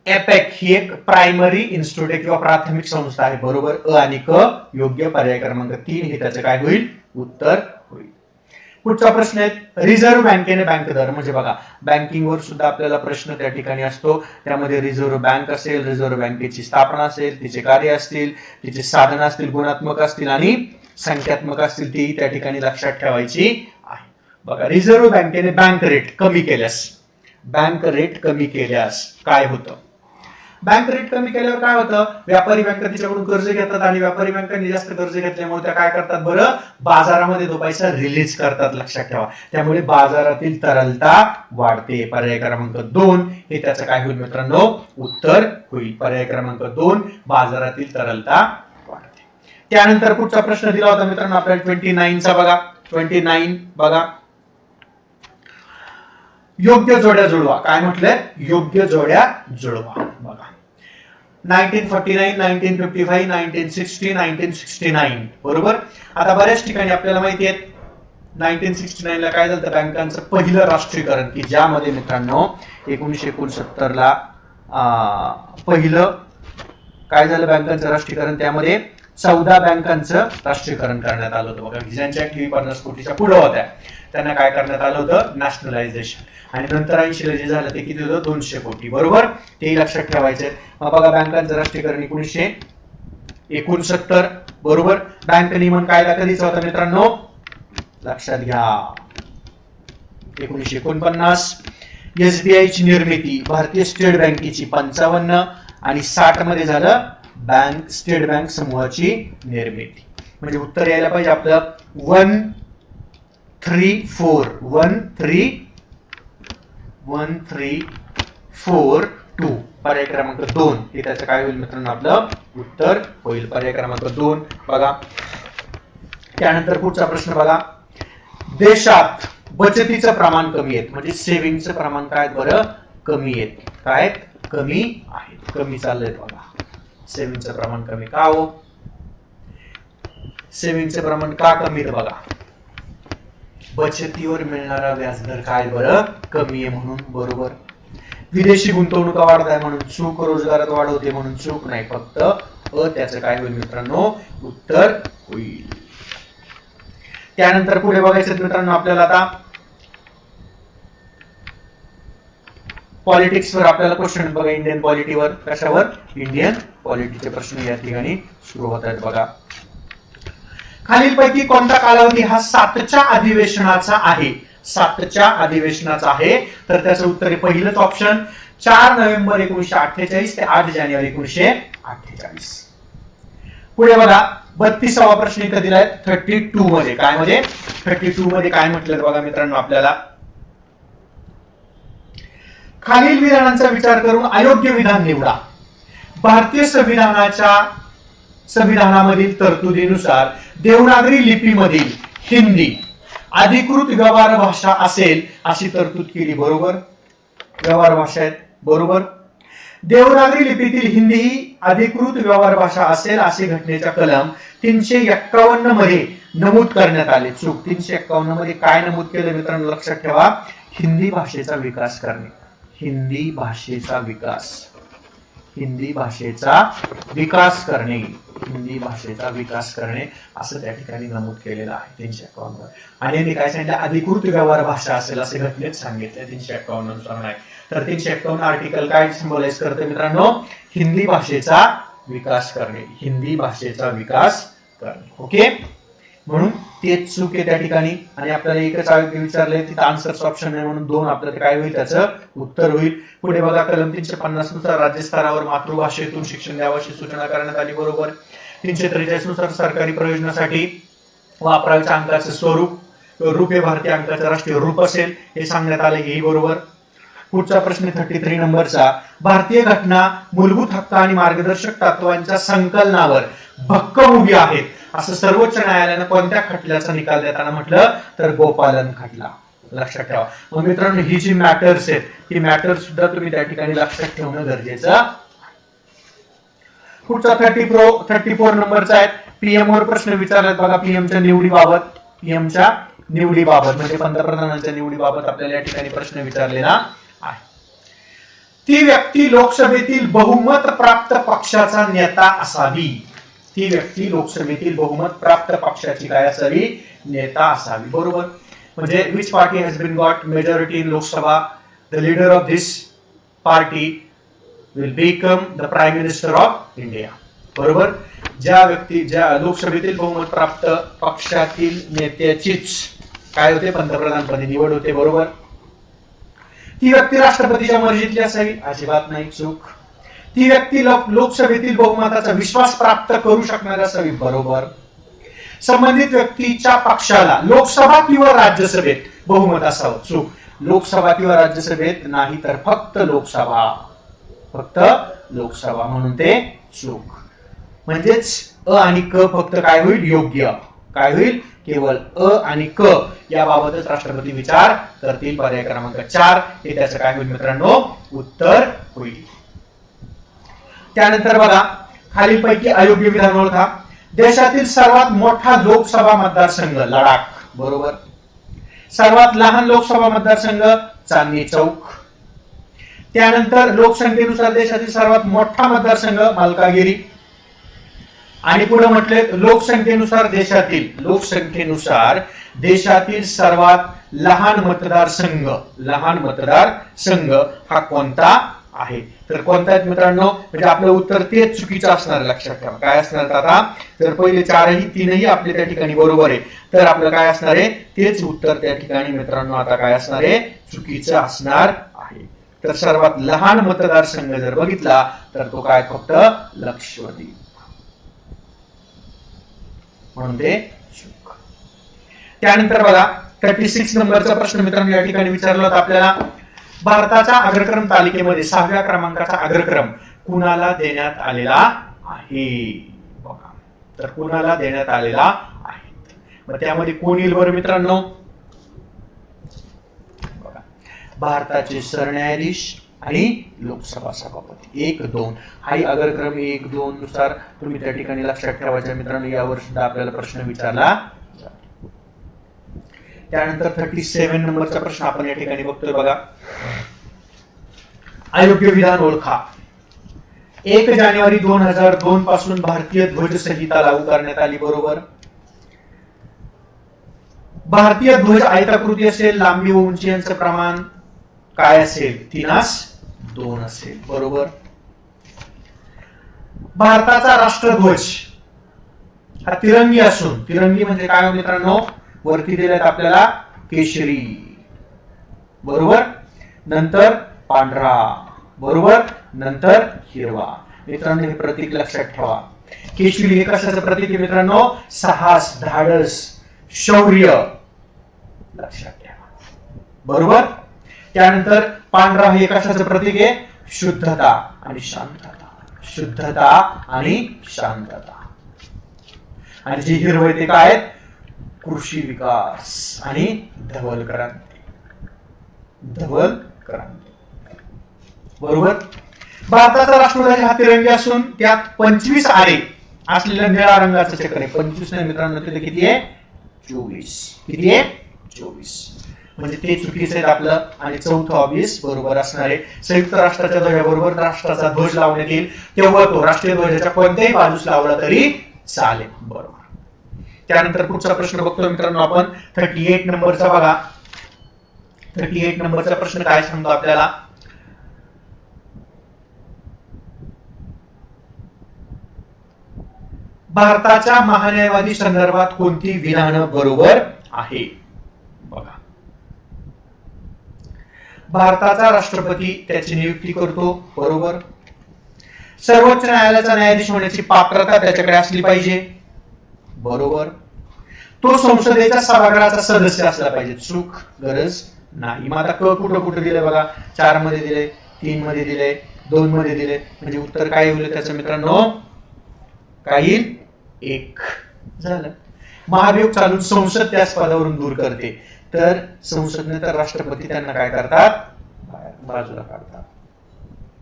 A: एपेक ही एक प्रायमरी इन्स्टिट्यूट किंवा प्राथमिक संस्था आहे बरोबर. अ आणि क योग्य, पर्याय क्रमांक 3 हे त्याचं काय होईल? उत्तर होईल. पुढचा प्रश्न आहे, रिझर्व्ह बँकेने बँक दर म्हणजे बघा, बँकिंगवर सुद्धा आपल्याला प्रश्न त्या ठिकाणी असतो. त्यामध्ये रिझर्व्ह बँक असेल, रिझर्व्ह बँकेची स्थापना असेल, तिचे कार्य असतील, तिचे साधन असतील, गुणात्मक असतील आणि संख्यात्मक असतील, ती त्या ठिकाणी लक्षात ठेवायची आहे. बघा, रिझर्व्ह बँकेने बँक रेट कमी केल्यास काय होतं? बँक रेट कमी केल्यावर काय होतं? व्यापारी बँका तिच्याकडून कर्ज घेतात आणि व्यापारी बँकांनी जास्त कर्ज घेतल्यामुळे त्या काय करतात बरं? बाजारामध्ये तो पैसा रिलीज करतात, लक्षात ठेवा. त्यामुळे बाजारातील तरलता वाढते. पर्याय क्रमांक 2 हे त्याचं काय होईल मित्रांनो? उत्तर होईल. पर्याय क्रमांक 2 बाजारातील तरलता वाढते. त्यानंतर पुढचा प्रश्न दिला होता मित्रांनो आपल्याला 29 चा बघा. 29 बघा, योग्य जोड्या जुळवा. काय म्हटलंय? योग्य जोड्या जुळवा बघा. 1949, 1955, 1960, 1969 बरोबर. आता बऱ्याच ठिकाणी आपल्याला माहिती आहे 1969 ला काय झालं? बँकांचं पहिलं राष्ट्रीयकरण, की ज्यामध्ये मित्रांनो 1969 ला पहिलं काय झालं? बँकांचं राष्ट्रीयकरण. त्यामध्ये 14 बँकांचं राष्ट्रीयकरण करण्यात आलं होतं बघा. ज्यांच्या ठेवी 50 कोटीच्या पुढे होत्या त्यांना काय करण्यात आलं होतं? नॅशनलायझेशन. आणि नंतर 80 ला जे झालं ते किती होतं? 200 कोटी बरोबर. ते लक्षात ठेवायचे. मग बघा, बँकांचं राष्ट्रीयकरण 1969 बरोबर. बँक नियमन कायदा कधीचा होता मित्रांनो? लक्षात घ्या, 1949. SBI ची निर्मिती भारतीय स्टेट बँकेची 55 आणि 60 मध्ये झालं स्टेट बँक समूहाची निर्मिती. म्हणजे उत्तर यायला पाहिजे आपलं 13412. पर्याय क्रमांक 2 हे त्याचं काय होईल मित्रांनो? आपलं उत्तर होईल. पर्याय क्रमांक 2 बघा. त्यानंतर पुढचा प्रश्न बघा, देशात बचतीचं प्रमाण कमी आहे म्हणजे सेव्हिंगचं प्रमाण काय बरं? कमी आहे. काय? कमी आहे, कमी चाललंय बघा. सेव्हिंगचं प्रमाण कमी का हो? सेव्हिंगचं प्रमाण का कमी आहे बघा? बचतीवर मिळणारा व्याजदर काय बरं? कमी आहे म्हणून बरोबर. विदेशी गुंतवणूक वाढत आहे म्हणून चूक, रोजगारात वाढवते म्हणून चूक नाही, फक्त त्याचं काय होईल मित्रांनो? उत्तर होईल. त्यानंतर पुढे बघायचं मित्रांनो आपल्याला आता पॉलिटिक्स वर आपल्याला क्वेश्चन बघा. इंडियन पॉलिटीवर. कशावर? इंडियन पॉलिटीचे प्रश्न या ठिकाणी सुरू होत आहेत बघा. खालीलपैकी कोणता कालावधी हा 7च्या अधिवेशनाचा आहे? 7च्या अधिवेशनाचा आहे तर त्याचं उत्तर आहे पहिलंच ऑप्शन 4 नोव्हेंबर 1948 ते 8 जानेवारी 1948. पुढे बघा, 32वा प्रश्न इथं दिलाय 32 मध्ये. काय मध्ये 32 मध्ये काय म्हटलं बघा मित्रांनो आपल्याला, खालील विधानांचा विचार करून अयोग्य विधान निवडा. भारतीय संविधानामधील तरतुदीनुसार देवनागरी लिपीमधील हिंदी अधिकृत व्यवहार भाषा असेल अशी तरतूद केली. बरोबर, व्यवहार भाषा आहेत. बरोबर, देवनागरी लिपीतील हिंदी ही अधिकृत व्यवहार भाषा असेल असे घटनेच्या कलम 351 मध्ये नमूद करण्यात आले. चूक. 351 मध्ये काय नमूद केलं मित्रांनो लक्षात ठेवा, हिंदी भाषेचा विकास करणे. हिंदी भाषेचा विकास, हिंदी भाषेचा विकास करणे, हिंदी भाषेचा विकास करणे असं त्या ठिकाणी नमूद केलेलं आहे 351. आणि यांनी काय सांगितलं, अधिकृत व्यवहार भाषा असेल असे घटनेत सांगितले 351 नुसार नाही. तर 351 आर्टिकल काय सिम्बलाइज करते मित्रांनो, हिंदी भाषेचा विकास करणे, हिंदी भाषेचा विकास करणे. ओके, म्हणून तेच चूक आहे त्या ठिकाणी. आणि आपल्याला एकच अयोग्य विचारलंय, तिथं आन्सर्स ऑप्शन नाही म्हणून 2 आपल्याला काय होईल, त्याचं उत्तर होईल. पुढे बघा, कलम 350 नुसार राज्य स्तरावर मातृभाषेतून शिक्षण द्यावयाची सूचना करण्यात आली. बरोबर. 343 नुसार सरकारी प्रयोजनासाठी वापरायच्या अंकाचे स्वरूप हे भारतीय अंकाचे राष्ट्रीय रूप असेल हे सांगण्यात आले. हेही बरोबर. पुढचा प्रश्न 33 नंबरचा, भारतीय घटना मूलभूत हक्क आणि मार्गदर्शक तत्वांच्या संकलनावर भक्कम उभी आहेत असं सर्वोच्च न्यायालयानं कोणत्या खटल्याचा निकाल देताना म्हटलं, तर गोपालन खटला. लक्षात ठेवा. मग मित्रांनो ही जी मॅटर्स आहेत, ही मॅटर्स सुद्धा तुम्ही त्या ठिकाणी लक्षात ठेवणं गरजेचं. पुढचा 34 नंबरचा आहे, पीएम वर प्रश्न विचारलात बघा. पीएमच्या निवडीबाबत, पीएमच्या निवडीबाबत म्हणजे पंतप्रधानांच्या निवडीबाबत आपल्याला या ठिकाणी प्रश्न विचारलेला आहे. ती व्यक्ती लोकसभेतील बहुमत प्राप्त पक्षाचा नेता असावी. ती व्यक्ती लोकसभेतील बहुमत प्राप्त पक्षाची काय असावी, नेता असावी. बरोबर. म्हणजे which party has been got majority in Lok Sabha, the leader of this party will become the prime minister of India. बरोबर. ज्या लोकसभेतील बहुमत प्राप्त पक्षातील नेत्याचीच काय होते, पंतप्रधानपदी निवड होते. बरोबर. ती व्यक्ती राष्ट्रपतीच्या मर्जीतली असावी, अजिबात नाही. चूक. ती व्यक्ती लोकसभेतील बहुमताचा विश्वास प्राप्त करू शकणारी असावी. बरोबर. संबंधित व्यक्तीच्या पक्षाला लोकसभा किंवा राज्यसभेत बहुमत असावं. चूक. लोकसभा किंवा राज्यसभेत नाही, तर फक्त लोकसभा, फक्त लोकसभा, म्हणून ते चूक. म्हणजेच अ आणि क फक्त काय होईल, योग्य. काय होईल, केवळ अ आणि क याबाबतच राष्ट्रपती विचार करतील. पर्याय क्रमांक 4 हे त्याचं काय होईल मित्रांनो, उत्तर होईल. त्यानंतर बघा, खालीलपैकी अयोग्य विधान ओळखा. देशातील सर्वात मोठा लोकसभा मतदारसंघ लडाख. बरोबर. सर्वात लहान लोकसभा मतदारसंघ चांदणी चौक. त्यानंतर लोकसंख्येनुसार देशातील सर्वात मोठा मतदारसंघ मलकागिरी. आणि पुढे म्हटले लोकसंख्येनुसार देशातील सर्वात लहान मतदारसंघ हा कोणता आहे. तर कोणता आहे मित्रांनो, म्हणजे आपलं उत्तर तेच चुकीचं असणार. लक्षात ठेवा. काय असणार आता, तर पहिले 3ही आपले त्या ठिकाणी बरोबर आहे, तर आपलं काय असणार आहे, तेच उत्तर त्या ठिकाणी मित्रांनो आता काय असणार आहे, चुकीचं असणार आहे. तर सर्वात लहान मतदारसंघ जर बघितला तर तो काय, फक्त लक्षद्वीप, म्हणून ते चूक. त्यानंतर बघा 36 नंबरचा प्रश्न मित्रांनो या ठिकाणी विचारला होता आपल्याला. भारताच्या अग्रक्रम तालिकेमध्ये 6व्या क्रमांकाचा अग्रक्रम कुणाला देण्यात आलेला आहे. बघा, तर कुणाला देण्यात आलेला आहे. मग त्यामध्ये कोण येईल बरं मित्रांनो, बघा, भारताचे सरन्यायाधीश आणि लोकसभा सभापती 1, 2 हाही अग्रक्रम 1, 2 नुसार तुम्ही त्या ठिकाणी लक्षात ठेवायचं मित्रांनो. यावर सुद्धा आपल्याला प्रश्न विचारला. त्यानंतर 37 नंबरचा प्रश्न आपण या ठिकाणी बघतोय बघा. अयोग्य विधान ओळखा. 1 जानेवारी 2002 पासून भारतीय ध्वज संहिता लागू करण्यात आली. बरोबर. भारतीय ध्वज आयताकृती असेल, लांबी व उंची यांचं प्रमाण काय असेल, 3:2 असेल. बरोबर. भारताचा राष्ट्रध्वज हा तिरंगी असून, तिरंगी म्हणजे काय मित्रांनो, वरती दिलेत आपल्याला केशरी. बरोबर. नंतर पांढरा. बरोबर. नंतर हिरवा. मित्रांनो हे प्रतीक लक्षात ठेवा. केशरी हे कशाचं प्रतीक आहे मित्रांनो? साहस, धाडस, शौर्य, लक्षात ठेवा. बरोबर. त्यानंतर पांढरा हे कशाचं प्रतीक आहे? शुद्धता आणि शांतता, शुद्धता आणि शांतता. आणि जे हिरवं ते काय आहेत? कृषी विकास आणि धवल क्रांती, धवल क्रांती. बरोबर. भारताचा राष्ट्रध्वज हा तिरंगी असून त्यात 25 आरे असलेल्या निळ्या रंगाचं चक्र आहे. 25 नाही मित्रांनो, तिथे किती आहे? 24. किती आहे? 24. म्हणजे ते चुकीचं आहे आपलं. आणि चौथं ऑब्विस बरोबर असणार आहे. संयुक्त राष्ट्राच्या ध्वजाबरोबर राष्ट्राचा ध्वज लावण्यात येईल तेव्हा तो राष्ट्रीय ध्वजाच्या कोणत्याही बाजूस लावला तरी चालेल. बरोबर. त्यानंतर पुढचा प्रश्न बघतो मित्रांनो आपण. 38 नंबरचा बघा. 38 नंबरचा प्रश्न काय सांगतो आपल्याला? भारताच्या महान्यायवादी संदर्भात कोणती विधानं बरोबर आहे? बघा. भारताचा राष्ट्रपती त्याची नियुक्ती करतो. बरोबर. सर्वोच्च न्यायालयाचा न्यायाधीश होण्याची पात्रता त्याच्याकडे असली पाहिजे. बरोबर. तो संसदेच्या सभागृहाचा सदस्य असला पाहिजे. चूक, गरज नाही. मग आता कुठं कुठं दिले बघा. 4 मध्ये दिले, 3 मध्ये दिले, 2 मध्ये दिले. म्हणजे उत्तर काय होईल त्याचं मित्रांनो? काय? 1 झालं. महाभियोग चालून संसद त्याच पदावरून दूर करते तर संसदने तर राष्ट्रपती त्यांना काय करतात? बाजूला काढतात.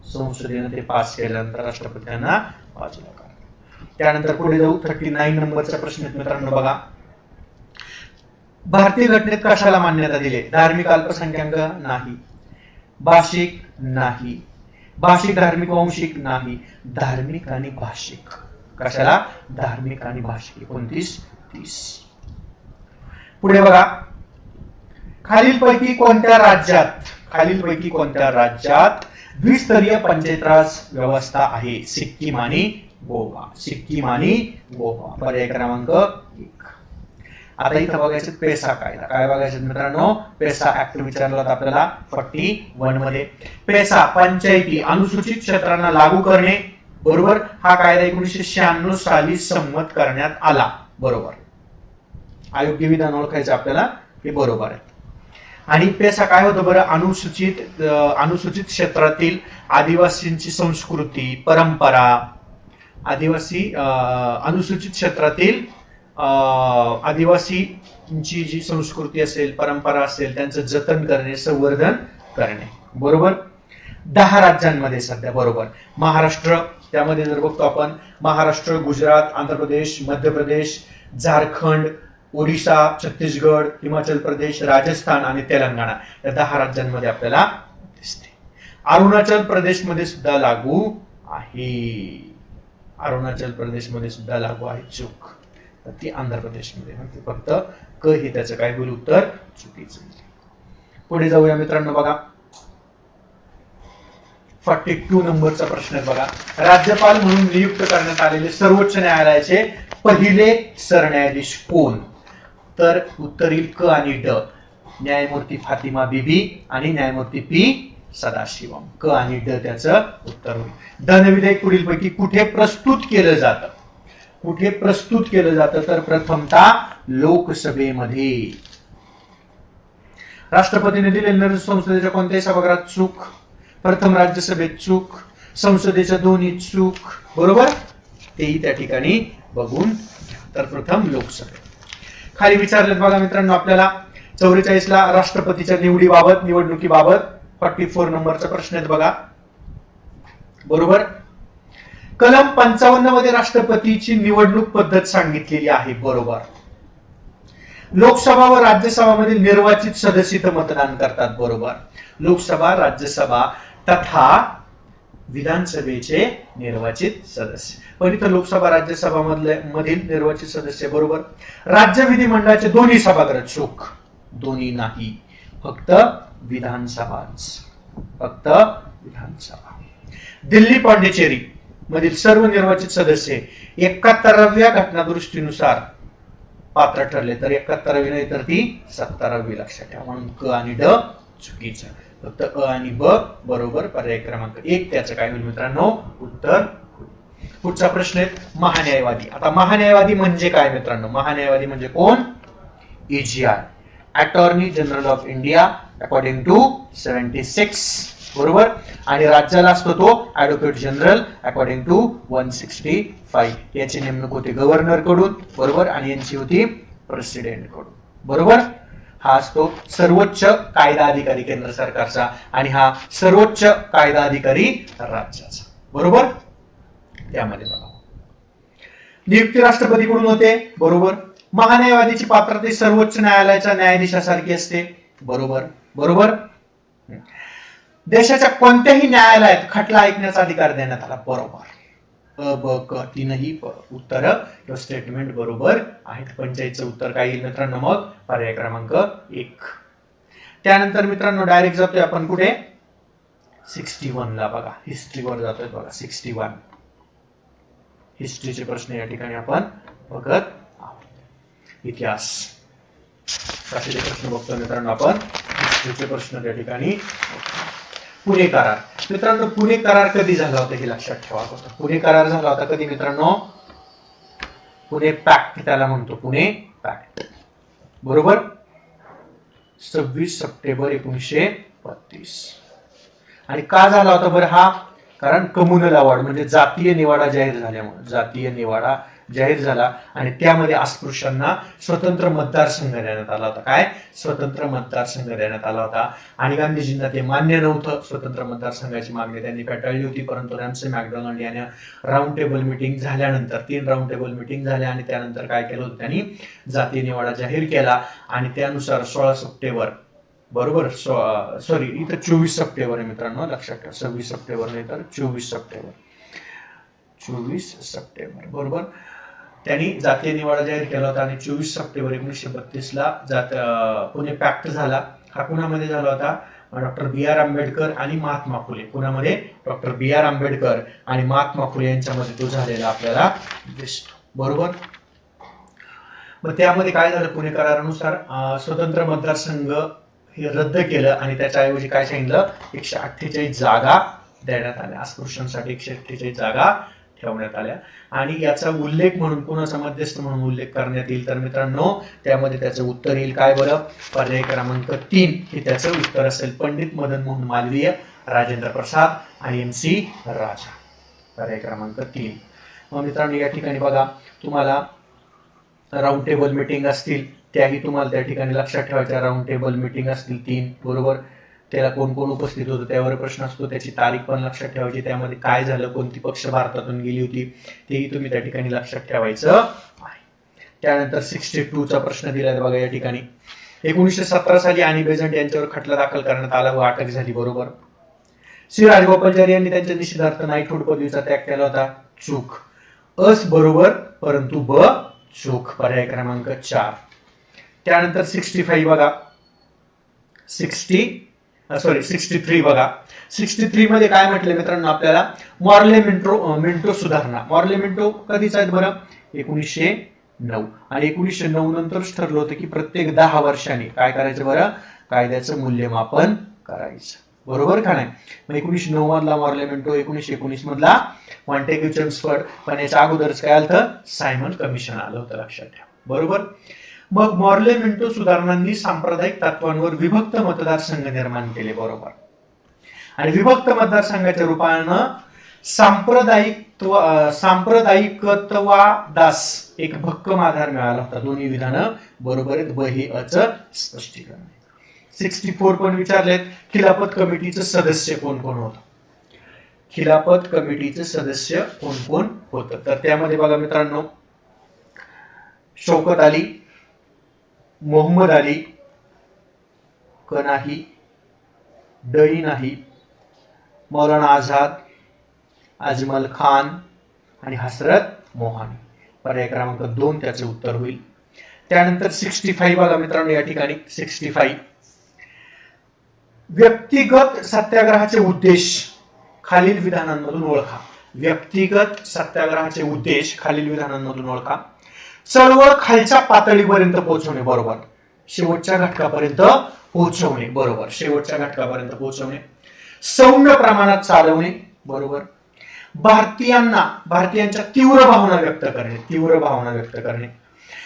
A: संसदेने ते पास केल्यानंतर राष्ट्रपती त्यांना बाजूला काढतात. त्यानंतर पुढे जाऊ. 39 नंबरचा प्रश्न मित्रांनो बघा. भारतीय घटनेत कशाला मान्यता दिली? धार्मिक अल्पसंख्याक नाही, भाषिक नाही, भाषिक धार्मिक वांशिक नाही, धार्मिक आणि भाषिक. कशाला? धार्मिक आणि भाषिक. 29, 30. पुढे बघा. खालीलपैकी कोणत्या राज्यात द्विस्तरीय पंचायत राज व्यवस्था आहे? सिक्कीम आणि गोवा. सिक्कीम आणि गोवा. पर्याय क्रमांक 1. आता इथं बघायचं पेसा कायदा. काय बघायचं मित्रांनो? पेसा ऍक्ट विचारला होता आपल्याला 41 मध्ये. पेसा पंचायती अनुसूचित क्षेत्रांना लागू करणे. बरोबर. हा कायदा 1996 साली संमत करण्यात आला. बरोबर. अयोग्य विधान ओळखायचं आपल्याला, हे बरोबर आहे. आणि पेसा काय होतं बरं? अनुसूचित क्षेत्रातील आदिवासींची संस्कृती, परंपरा, अनुसूचित क्षेत्रातील आदिवासींची जी संस्कृती असेल, परंपरा असेल, त्यांचं जतन करणे, संवर्धन करणे. बरोबर. 10 राज्यांमध्ये सध्या. बरोबर. महाराष्ट्र, त्यामध्ये जर बघतो आपण महाराष्ट्र, गुजरात, आंध्र प्रदेश, मध्य प्रदेश, झारखंड, ओडिशा, छत्तीसगड, हिमाचल प्रदेश, राजस्थान आणि तेलंगणा या 10 राज्यांमध्ये आपल्याला दिसते. अरुणाचल प्रदेशमध्ये सुद्धा लागू आहे. अरुणाचल प्रदेशमध्ये सुद्धा लागू आहे. चूक. तर ती आंध्र प्रदेशमध्ये. फक्त क हे त्याचं काय होईल? उत्तर चुकीचं. पुढे जाऊया मित्रांनो बघा. 42 नंबरचा प्रश्न आहे बघा. राज्यपाल म्हणून नियुक्त करण्यात आलेले सर्वोच्च न्यायालयाचे पहिले सरन्यायाधीश कोण? तर उत्तर येईल क आणि ड. न्यायमूर्ती फातिमा बीबी आणि न्यायमूर्ती पी सदाशिवम. क आणि ड त्याचं उत्तर होईल. धनविधेयक पुढीलपैकी कुठे प्रस्तुत केलं जातं? कुठे प्रस्तुत केलं जातं? तर प्रथमतः लोकसभेमध्ये. राष्ट्रपतीने दिलेल्या संसदेच्या कोणत्याही सभागृहात चूक. प्रथम राज्यसभेत चूक. संसदेच्या दोन्ही चूक. बरोबर. तेही त्या ठिकाणी बघून. तर प्रथम लोकसभेत. खाली विचारलेत बघा मित्रांनो आपल्याला. 44 ला राष्ट्रपतीच्या निवडणुकीबाबत 44 नंबरचा प्रश्न आहे बघा. बरोबर. कलम 55 मध्ये राष्ट्रपतीची निवडणूक पद्धत सांगितलेली आहे. बरोबर. लोकसभा व राज्यसभा मधील निर्वाचित सदस्य इथं मतदान करतात. बरोबर. लोकसभा, राज्यसभा तथा विधानसभेचे निर्वाचित सदस्य. पण इथं लोकसभा, राज्यसभा मधील निर्वाचित सदस्य. बरोबर. राज्य विधिमंडळाचे दोन्ही सभागृह. चूक. दोन्ही नाही, फक्त विधानसभाच. फक्त विधानसभा. दिल्ली पॉंडिचेरी मधील सर्व निर्वाचित सदस्य 71व्या घटनादुरुस्तीनुसार पात्र ठरले. तर 71वी नाही तर ती 70वी. लक्षात ठेवा. म्हणून क आणि ड चुकीचं. फक्त अ आणि ब बरोबर. पर्याय क्रमांक 1 त्याचं काय होईल मित्रांनो? उत्तर. पुढचा प्रश्न आहे महान्यायवादी. आता महान्यायवादी म्हणजे काय मित्रांनो? महान्यायवादी म्हणजे कोण? EGR, attorney general of India, according to 76, बरोबर. आणि राज्याला असतो तो ऍडव्होकेट जनरल, अकॉर्डिंग टू 165. याची नेमणूक होते गव्हर्नर कडून, बरोबर, आणि यांची होती प्रेसिडेंट कडून, बरोबर. हा असतो सर्वोच्च कायदा अधिकारी केंद्र सरकारचा आणि हा सर्वोच्च कायदा अधिकारी राज्याचा, बरोबर. त्यामध्ये बघा नियुक्ती राष्ट्रपतीकडून होते, बरोबर. महान्यायवादीची पात्रता सर्वोच्च न्यायालयाच्या न्यायाधीशासारखी असते, बरोबर बरोबर. देशाच्या कोणत्याही न्यायालयात खटला ऐकण्याचा अधिकार देण्यात आला, बरोबर. अ ब क तीनही उत्तर किंवा स्टेटमेंट बरोबर आहेत. पंचायतचं उत्तर काय येईल मित्रांनो? मग पर्याय क्रमांक 1. त्यानंतर मित्रांनो डायरेक्ट जातोय आपण कुठे? 61 ला. बघा हिस्ट्रीवर जातोय बघा. 61 हिस्ट्रीचे प्रश्न या ठिकाणी आपण बघत आहोत. इतिहास कशाचे प्रश्न बघतो मित्रांनो आपण? हिस्ट्रीचे प्रश्न त्या ठिकाणी. पुणे करार. मित्रांनो पुणे करार कधी झाला होता हे लक्षात ठेवा. पुणे करार झाला होता कधी मित्रांनो? पुणे पॅक्ट त्याला म्हणतो, पुणे पॅक्ट, बरोबर. 26 सप्टेंबर 1932. आणि का झाला होता बरं हा? कारण कम्युनल अवॉर्ड म्हणजे जातीय निवाडा जाहीर झाल्यामुळे, जातीय निवाडा जाहीर झाला आणि त्यामध्ये अस्पृश्यांना स्वतंत्र मतदारसंघ देण्यात आला होता. काय? स्वतंत्र मतदारसंघ देण्यात आला होता. आणि गांधीजींना ते मान्य नव्हतं. स्वतंत्र मतदारसंघाची मागणी त्यांनी फेटाळली होती. परंतु रॅमसे मॅकडोनाल्ड याने राऊंड टेबल मिटिंग झाल्यानंतर 3 राऊंड टेबल मिटिंग झाल्या आणि त्यानंतर काय केलं होतं? त्यांनी जातीय निवाडा जाहीर केला आणि त्यानुसार 16 सप्टेंबर, बरोबर, सॉरी इथं 24 सप्टेंबर आहे मित्रांनो, लक्षात ठेवा. 26 सप्टेंबर नाही तर 24 सप्टेंबर, 24 सप्टेंबर, बरोबर. त्यांनी जातीय निवाडा जाहीर केला होता आणि 24 सप्टेंबर 1932 ला पुणे पॅक्ट झाला. हा कुणामध्ये झाला होता? Doctor B.R. आंबेडकर आणि महात्मा फुले. कुणामध्ये? Doctor B.R. आंबेडकर आणि महात्मा फुले यांच्यामध्ये तो झालेला आपल्याला दिसतो, बरोबर. मग त्यामध्ये काय झालं? पुणे करारानुसार स्वतंत्र मतदारसंघ हे रद्द केलं आणि त्याच्याऐवजी काय सांगितलं? 148 जागा देण्यात आल्या. अस्पृश्यांसाठी 148 जागा ठेवण्यात आल्या. आणि याचा उल्लेख म्हणून कोणाचा मध्यस्थ म्हणून उल्लेख करण्यात येईल तर मित्रांनो त्यामध्ये त्याचं उत्तर येईल काय बरं? पर्याय क्रमांक 3 हे त्याचं उत्तर असेल. पंडित मदन मोहन मालवीय, राजेंद्र प्रसाद आणि MC राजा. पर्याय क्रमांक 3. मग मित्रांनो या ठिकाणी बघा तुम्हाला राऊंड टेबल मीटिंग असतील त्याही तुम्हाला त्या ठिकाणी लक्षात ठेवायच्या. राऊंड टेबल मीटिंग असतील 3, बरोबर. त्याला कोण कोण उपस्थित होतं त्यावर प्रश्न असतो. त्याची तारीख पण लक्षात ठेवायची. त्यामध्ये काय झालं, कोणती पक्ष भारतातून गेली होती तेही तुम्ही त्या ठिकाणी लक्षात ठेवायचं आहे. त्यानंतर 62 चा प्रश्न दिलाय बघा या ठिकाणी. 1917 साली आणि बेझंट यांच्यावर खटला दाखल करण्यात आला व अटक झाली, बरोबर. श्री राजगोपालचारी यांनी त्यांच्या निषेधार्थ नाईटहूड पदवीचा त्याग केला होता. चूक. अस बरोबर परंतु ब चूक. पर्याय क्रमांक 4. त्यानंतर 65 बघा. 63 बघा. 63 मध्ये काय म्हटलं मित्रांनो आपल्याला? मॉर्ले मिंटो सुधारणा. मॉर्ले मिंटो कधीच आहेत बरं? 1909. आणि 1909 नंतरच ठरलं होतं की प्रत्येक 10 वर्षांनी काय करायचं बरं? कायद्याचं मूल्यमापन करायचं, बरोबर का नाही? मग 1909 मधला मॉर्ले मिंटो, 1919 मधला मॉन्टेग्यू चेम्सफोर्ड. पण याच्या अगोदरच काय आलं? सायमन कमिशन आलं होतं, लक्षात ठेवा, बरोबर. मग मॉर्ले मिंटो सुधारणांनी सांप्रदायिक तत्वांवर विभक्त मतदारसंघ निर्माण केले, बरोबर. आणि विभक्त मतदारसंघाच्या रूपानं सांप्रदायिकत्वादास एक भक्कम आधार मिळाला होता. दोन्ही विधानं बरोबर आहेत. ब हे अच स्पष्टीकरण. 64 पण विचारलेत. खिलाफत कमिटीचं सदस्य कोण कोण होतं? खिलाफत कमिटीचं सदस्य कोण कोण होतं? तर त्यामध्ये बघा मित्रांनो शौकत अली, मोहम्मद अली, कनाही, डई नाही, मौलाना आझाद, अजमल खान आणि हसरत मोहानी. पर्याय क्रमांक 2 त्याचे उत्तर होईल. त्यानंतर 65 बघा मित्रांनो या ठिकाणी. 65 व्यक्तिगत सत्याग्रहाचे उद्देश खालील विधानांमधून ओळखा. व्यक्तिगत सत्याग्रहाचे उद्देश खालील विधानांमधून ओळखा. चळवळ खालच्या पातळीपर्यंत पोहोचवणे, बरोबर. शेवटच्या घटकापर्यंत पोहोचवणे, बरोबर. शेवटच्या घटकापर्यंत पोहोचवणे. सौम्य प्रमाणात चालवणे, बरोबर. भारतीयांच्या तीव्र भावना व्यक्त करणे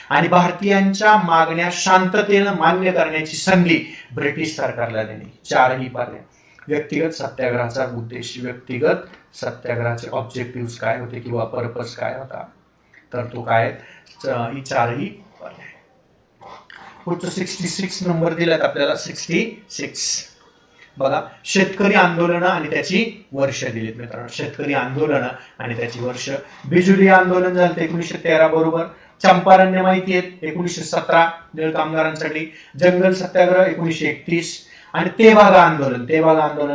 A: आणि भारतीयांच्या मागण्या शांततेनं मान्य करण्याची संधी ब्रिटिश सरकारला देणे. चारही पर्याय. व्यक्तिगत सत्याग्रहाचे ऑब्जेक्टिव्ह काय होते किंवा पर्पज काय होता, तर तो काय, ही चारही पर्याय. पुढचं 66 नंबर दिलात आपल्याला. 66 बघा, शेतकरी आंदोलन आणि त्याची वर्ष दिलीत मित्रांनो. शेतकरी आंदोलन आणि त्याची वर्ष. बिजुली आंदोलन झालं 1913 बरोबर. चंपारण्य माहिती आहेत 1917 निळ कामगारांसाठी. जंगल सत्याग्रह 1931 आणि तेभागा आंदोलन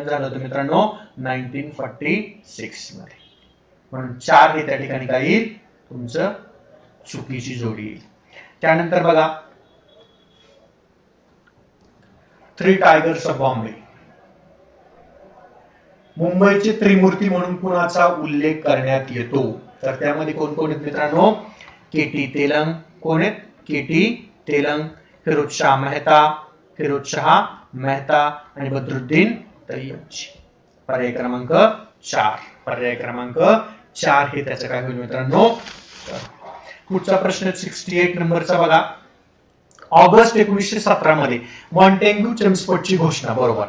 A: झालं होतं मित्रांनो 1946 मध्ये. म्हणून 4 हे त्या ठिकाणी काय येईल, तुमचं चुकीची जोडी येईल. त्यानंतर बघा, 3 टायगर्स ऑफ बॉम्बे. मुंबईचे त्रिमूर्ती म्हणून कुणाचा उल्लेख करण्यात येतो, तर त्यामध्ये कोण कोण आहेत मित्रांनो? केटी तेलंग. कोण आहेत? केटी तेलंग, फिरोजशाह मेहता आणि बद्रुद्दीन तय्यबजी. पर्याय क्रमांक 4 हे त्याचं काय होईल मित्रांनो? पुढचा प्रश्न 68 नंबरचा बघा. ऑगस्ट 1917 मध्ये मॉन्टेग्यू चेम्सफोर्डची घोषणा. बरोबर.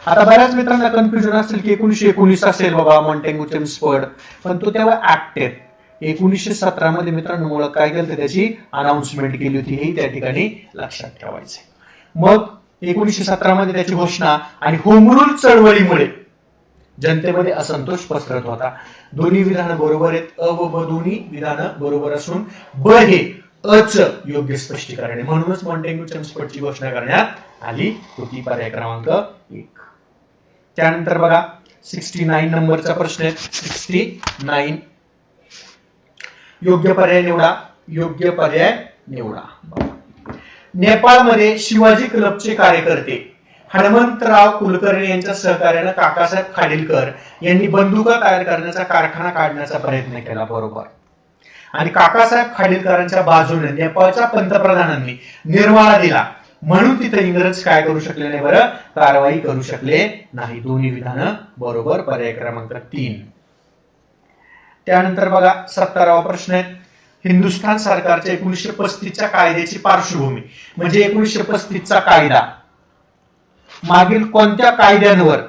A: आता बऱ्याच मित्रांना कन्फ्युजन असेल की 1919 असेल बाबा मॉन्टेग्यू चेम्सफोर्ड, पण तो तेव्हा ऍक्ट आहे. 1917 मध्ये मित्रांनो मुळे काय केलं, त्याची अनाउन्समेंट केली होती, हे त्या ठिकाणी लक्षात ठेवायचे. मग 1917 मध्ये त्याची घोषणा आणि होम रूल चळवळीमुळे जनतेमध्ये असंतोष पसरत होता. दोन्ही विधानं बरोबर आहेत. अ व ब दोन्ही विधानं बरोबर असून ब हे अच योग्य स्पष्टीकरण आहे. म्हणूनच मॉन्टेग्यू चेम्सफोर्डची घोषणा करण्यात आली होती. पर्याय क्रमांक 1. त्यानंतर बघा 69 नंबरचा प्रश्न आहे. 69 योग्य पर्याय निवडा. नेपाळमध्ये शिवाजी क्लबचे कार्यकर्ते हनुमंतराव कुलकर्णी यांच्या सहकार्याने काकासाहेब खाडिलकर यांनी बंदुका तयार करण्याचा कारखाना काढण्याचा प्रयत्न केला. बरोबर. आणि काकासाहेब खाडिलकरांच्या बाजूने नेपाळच्या पंतप्रधानांनी निर्वाळा दिला, म्हणून तिथे इंग्रज काय करू शकले नाही, बरं, कारवाई करू शकले नाही. दोन्ही विधानं बरोबर. पर्याय क्रमांक 3. त्यानंतर बघा 17वा प्रश्न आहे. हिंदुस्थान सरकारच्या 1935च्या कायद्याची पार्श्वभूमी म्हणजे 1935चा कायदा मागील कोणत्या कायद्यांवर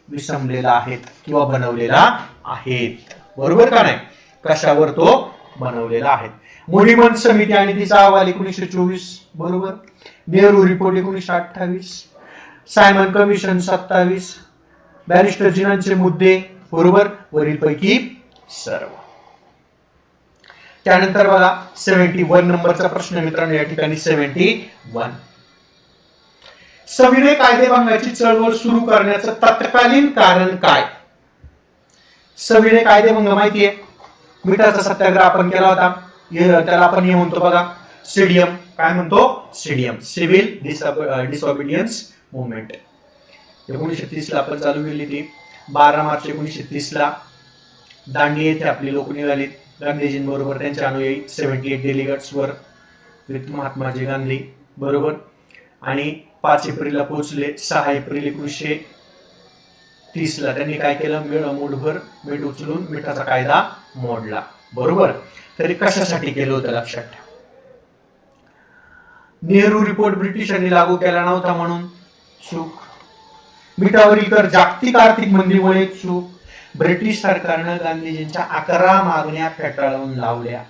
A: विसंबलेला आहेत किंवा बनवलेला आहेत? बरोबर का नाही? कशावर तो बनवलेला आहे? मोडीमन समिती आणि तिचा अहवाल 1924 बरोबर. Nehru report 1928, Simon commission 27, barrister जिनांचे मुद्दे बरोबर. वरीलपैकी सर्व. त्यानंतर बघा 71 नंबरचा प्रश्न मित्रांनो या ठिकाणी. 71 सविनय कायदेभंगाची चळवळ सुरू करण्याचं तत्कालीन कारण काय? सविनय कायदेभंग माहितीये, मिठाचा सत्याग्रह आपण केला होता, त्याला आपण हे म्हणतो बघा सीडीएम. काय म्हणतो? CDM, civil disobedience movement. 1930 ला आपण चालू केली ती. 12 मार्च 1930 ला दांडी येथे आपली लोक निघाली गांधीजींबरोबर त्यांच्या अनुयायी 78 डेलिगेट्स वर विथ महात्माजी गांधी बरोबर. आणि 5 एप्रिलला पोहोचले. 6 एप्रिल 1930 ला त्यांनी काय केलं? मूठभर मीठ उचलून मिठाचा कायदा मोडला. बरोबर. तरी कशासाठी केलं होतं लक्षात ठेवा. नेहरू रिपोर्ट ब्रिटिशांनी लागू केला नव्हता म्हणून चूक. मिठावरील कर जागतिक आर्थिक मंदीमुळे चूक. ब्रिटिश सरकारनं गांधीजींच्या 11 मागण्या फेटाळून लावल्या.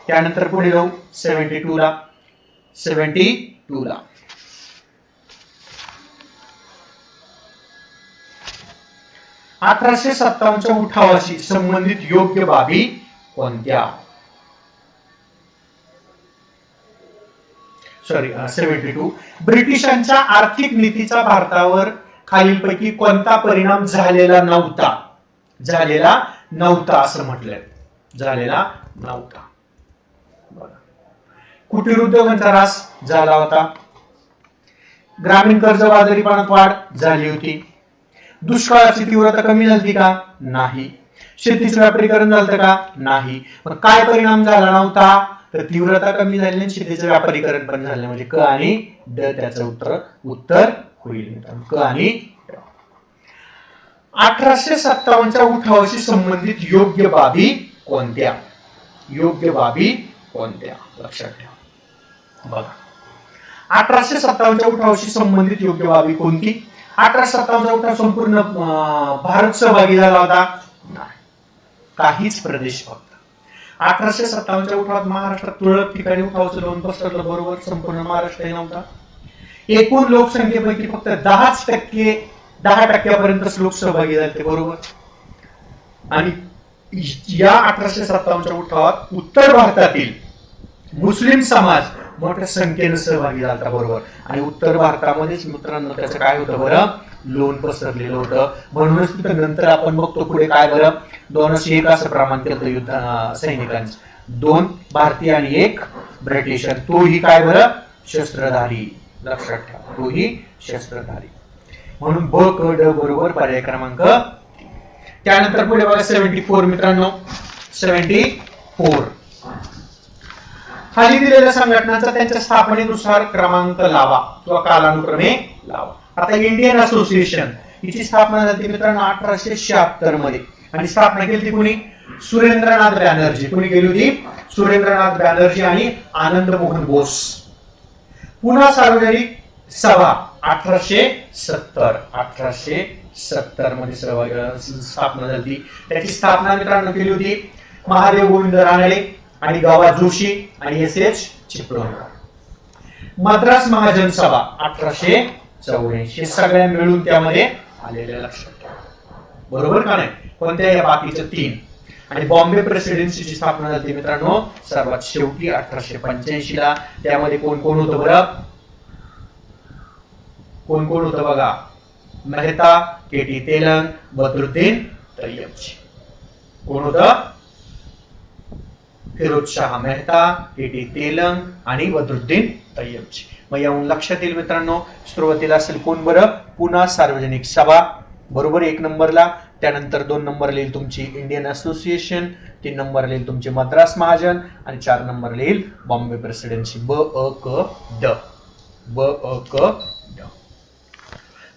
A: त्यानंतर पुढे जाऊ 72 ला. 1857च्या उठावाशी संबंधित योग्य बाबी कोणत्या? 72 ब्रिटिशांच्या आर्थिक नीतीचा भारतावर खालीलपैकी कोणता परिणाम झालेला नव्हता असं म्हटलंय. झालेला नव्हता. कुटीर उद्योगांचा ऱ्हास झाला होता. ग्रामीण कर्जबाजारीपणात वाढ झाली होती. दुष्काळाची तीव्रता कमी झाली का? नाही. शेतीचं व्यापारीकरण झालं का? नाही. पण काय परिणाम झाला नव्हता? तर तीव्रता कमी झाली आणि शेतीचं व्यापारीकरण पण झालं. म्हणजे क आणि ड त्याचं उत्तर होईल. क आणि ड. 1857च्या उठावाशी संबंधित योग्य बाबी कोणत्या? योग्य बाबी कोणत्या? लक्षात ठेवा. बघा, 1857च्या उठावाशी संबंधित योग्य बाबी कोणती? 1857चा उठाव संपूर्ण भारत सहभागी झाला होता? नाही, काहीच प्रदेश फक्त. 1857च्या उठावात महाराष्ट्रात तुरळक ठिकाणी उठावाचं लोन पसरलं, बरोबर, संपूर्ण महाराष्ट्र नव्हता. एकूण लोकसंख्येपैकी फक्त 10% लोक सहभागी झाले, बरोबर. आणि या 1857च्या उठावात उत्तर भारतातील मुस्लिम समाज मोठ्या संख्येनं सहभागी झाला, बरोबर. आणि उत्तर भारतामध्येच मित्रांनो त्याचं काय होतं बरं, लोन पसरलेलं होतं. म्हणूनच तिथं नंतर आपण बघतो पुढे काय बरं, 201 असं प्रमाण केलं युद्ध सैनिकांचं, 2 भारतीय आणि 1 ब्रिटिश. तोही काय बरं, शस्त्रधारी. लक्षात ठेवा, तोही शस्त्रधारी. म्हणून ब क ड बरोबर पर्याय क्रमांक. त्यानंतर पुढे बघा 74 मित्रांनो, 74 खाली दिलेल्या संघटनांचा त्यांच्या स्थापनेनुसार क्रमांक लावा किंवा कालानुक्रमे लावा. आता इंडियन असोसिएशन हिची स्थापना झाली मित्रांनो 1876 मध्ये. आणि स्थापना केली कोणी? सुरेंद्रनाथ बॅनर्जी. कोणी केली होती? सुरेंद्रनाथ बॅनर्जी आणि आनंद मोहन बोस. पुन्हा सार्वजनिक सभा 1870 मध्ये स्थापना झाली. त्याची स्थापना मित्रांनो केली होती महादेव गोविंद रानडे आणि गावा जोशी आणि एस.एच. चिपळूणकर. मद्रास महाजन सभा 1884 सगळ्या मिळून त्यामध्ये आलेल्या, लक्षात ठेवा, बरोबर का नाही? कोणत्या? या बाकीच्या 3. आणि बॉम्बे प्रेसिडेन्सीची स्थापना झाली मित्रांनो सर्वात शेवटी 1885 ला. त्यामध्ये कोण कोण होतं बरं? कोण कोण होतं बघा, मेहता, के.टी. तेलंग, बद्रुद्दीन तय्यबजी. कोण होतं? फिरोजशाह मेहता, के.टी. तेलंग आणि बद्रुद्दीन तय्यबजी. मग याहून लक्षात येईल मित्रांनो सुरुवातीला असेल कोण बरं? पुन्हा सार्वजनिक सभा, बरोबर, 1 नंबरला. त्यानंतर 2 नंबर येईल तुमची इंडियन असोसिएशन, 3 नंबर येईल तुमची मद्रास महाजन आणि 4 नंबर येईल बॉम्बे प्रेसिडेन्सी. ब अ क ड. ब अ क ड.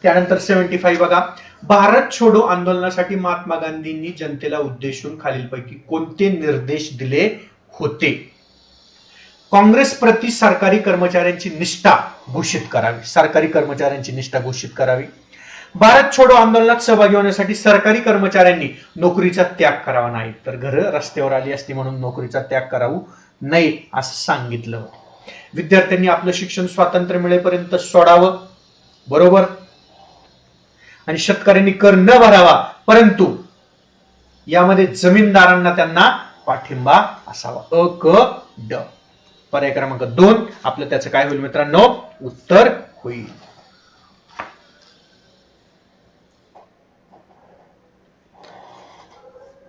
A: त्यानंतर 75 बघा, भारत छोडो आंदोलनासाठी महात्मा गांधींनी जनतेला उद्देशून खालीलपैकी कोणते निर्देश दिले होते? काँग्रेस प्रति सरकारी कर्मचाऱ्यांची निष्ठा घोषित करावी. सरकारी कर्मचाऱ्यांची निष्ठा घोषित करावी. भारत छोडो आंदोलनात सहभागी होण्यासाठी सरकारी कर्मचाऱ्यांनी नोकरीचा त्याग करावा नाही, तर घरं रस्त्यावर आली असती म्हणून नोकरीचा त्याग करावू नये असं सांगितलं होतं. विद्यार्थ्यांनी आपलं शिक्षण स्वातंत्र्य मिळेपर्यंत सोडावं, बरोबर. आणि शेतकऱ्यांनी कर न भरावा, परंतु यामध्ये जमीनदारांना त्यांना पाठिंबा असावा. अ क ड. पर्याय क्रमांक 2 आपलं त्याचं काय होईल मित्रांनो? उत्तर होईल.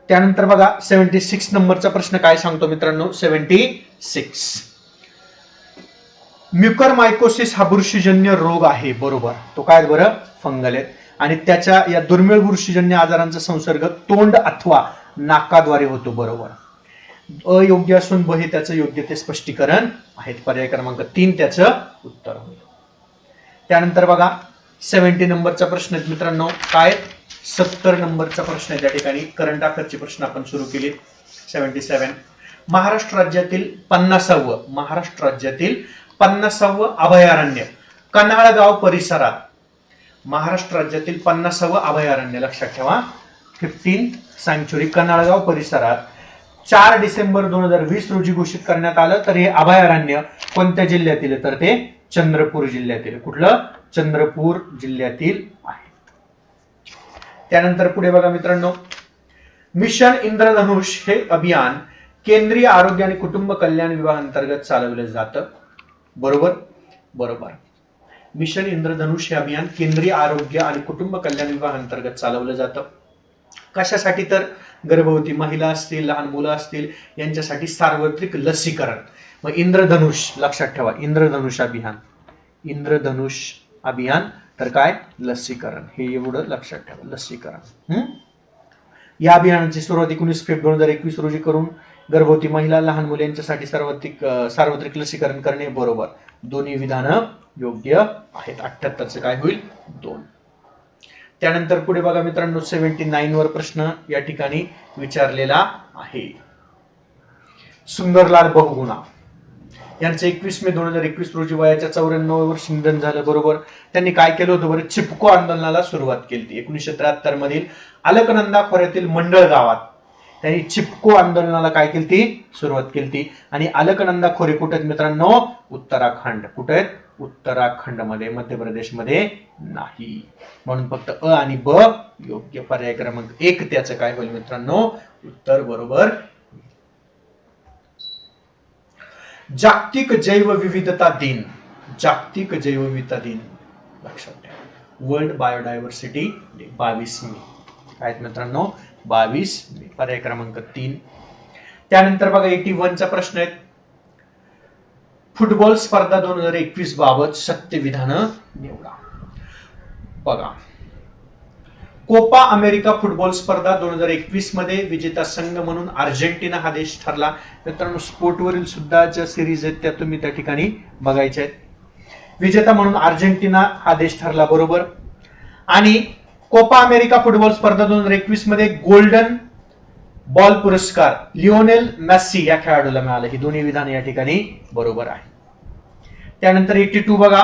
A: त्यानंतर बघा 76 नंबरचा प्रश्न काय सांगतो मित्रांनो? 76 म्युकरमायकोसिस हा बुरशीजन्य रोग आहे, बरोबर. तो काय बरं? फंगल आहे. आणि त्याच्या या दुर्मिळ बुरशीजन्य आजारांचा संसर्ग तोंड अथवा नाकाद्वारे होतो, बरोबर. अयोग्य असून ब हे त्याचं योग्य ते स्पष्टीकरण आहे. पर्याय क्रमांक 3 त्याचं उत्तर होईल. त्यानंतर बघा 70 नंबरचा प्रश्न आहे मित्रांनो. काय? 70 नंबरचा प्रश्न आहे. त्या ठिकाणी करंट अफेअरचे प्रश्न आपण सुरू केले. 77 महाराष्ट्र राज्यातील 50व अभयारण्य कन्हाळगाव परिसरात. महाराष्ट्र राज्यातील 50व अभयारण्य, लक्षात ठेवा, 15th सँक्च्युरी कन्हाळगाव परिसरात 4 डिसेंबर 2020 रोजी घोषित करण्यात आलं. तर हे अभयारण्य कोणत्या जिल्ह्यातील? तर ते चंद्रपूर जिल्ह्यातील. कुठलं? चंद्रपूर जिल्ह्यातील आहे. त्यानंतर पुढे बघा मित्रांनो, मिशन इंद्रधनुष हे अभियान केंद्रीय आरोग्य आणि कुटुंब कल्याण विभागांतर्गत चालवलं जातं, बरोबर. बरोबर. मिशन इंद्रधनुष हे अभियान केंद्रीय आरोग्य आणि कुटुंब कल्याण विभागांतर्गत चालवलं जातं. कशासाठी? तर गर्भवती महिला असतील, लहान मुलं असतील यांच्यासाठी सार्वत्रिक लसीकरण. मग इंद्रधनुष, लक्षात ठेवा, इंद्रधनुष अभियान. इंद्रधनुष अभियान तर काय? लसीकरण. हे एवढं लक्षात ठेवा, लसीकरण. या अभियानाची सुरुवात 19 फेब्रुवारी 2021 रोजी करून गर्भवती महिला, लहान मुले यांच्यासाठी सार्वत्रिक लसीकरण करणे, बरोबर. दोन्ही विधानं योग्य आहेत. 78चं काय होईल? 2. त्यानंतर पुढे बघा मित्रांनो 79 वर प्रश्न या ठिकाणी विचारलेला आहे. सुंदरलाल बहुगुणा यांचं 21 मे 2021 रोजी वयाच्या 94 वर्षी निधन झालं. बरोबर. त्यांनी काय केलं होतं बरं? चिपको आंदोलनाला सुरुवात केली. 1973 मधील अलकनंदा खोऱ्यातील मंडळ गावात त्यांनी चिपको आंदोलनाला काय केली? सुरुवात केली. आणि अलकनंदा खोरे कुठे आहेत मित्रांनो? उत्तराखंड. कुठे आहेत? उत्तराखंड मध्ये, मध्य प्रदेश मध्ये नाही. म्हणून फक्त अ आणि ब योग्य. पर्याय क्रमांक 1 त्याचं काय होईल मित्रांनो? उत्तर बरोबर. जागतिक जैवविविधता दिन. जागतिक जैवविविधता दिन लक्षात ठेवा. वर्ल्ड बायोडायव्हर्सिटी डे 22 मे. काय मित्रांनो? 22 मे. पर्याय क्रमांक 3. त्यानंतर बघा 81 चा प्रश्न आहे. फुटबॉल स्पर्धा 2021 बाबत सत्य विधान निवडा. बघा, कोपा अमेरिका फुटबॉल स्पर्धा 2021 मध्ये विजेता संघ म्हणून अर्जेंटिना हा देश ठरला. मित्रांनो स्पोर्टवरील सुद्धा ज्या सिरीज आहेत त्या तुम्ही त्या ठिकाणी बघायच्या आहेत. विजेता म्हणून अर्जेंटिना हा देश ठरला. बरोबर. आणि कोपा अमेरिका फुटबॉल स्पर्धा 2021 मध्ये गोल्डन बॉल पुरस्कार लिओनेल मेस्सी या खेळाडूला मिळाला. ही दोन्ही विधान या ठिकाणी बरोबर आहे. त्यानंतर 82 बघा,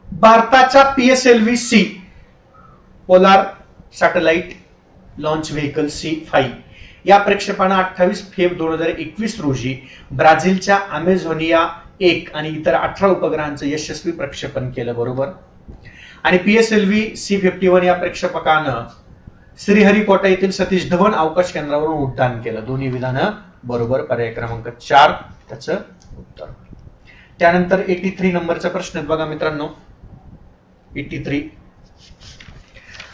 A: भारताच्या PSLV-C polar satellite launch vehicle C5 या प्रक्षेपणाने 28 फेब्रुवारी 2021 रोजी ब्राझीलच्या अमेझोनिया 1 आणि इतर 18 उपग्रहांचं यशस्वी प्रक्षेपण केलं. बरोबर. आणि PSLV-C51 या प्रक्षेपकानं श्रीहरिकोटा येथील सतीश धवन अवकाश केंद्रावरून उड्डाण केलं. दोन्ही विधानं बरोबर. पर्याय क्रमांक 4 त्याचं उत्तर. त्यानंतर 83 नंबरचा प्रश्न बघा मित्रांनो. 83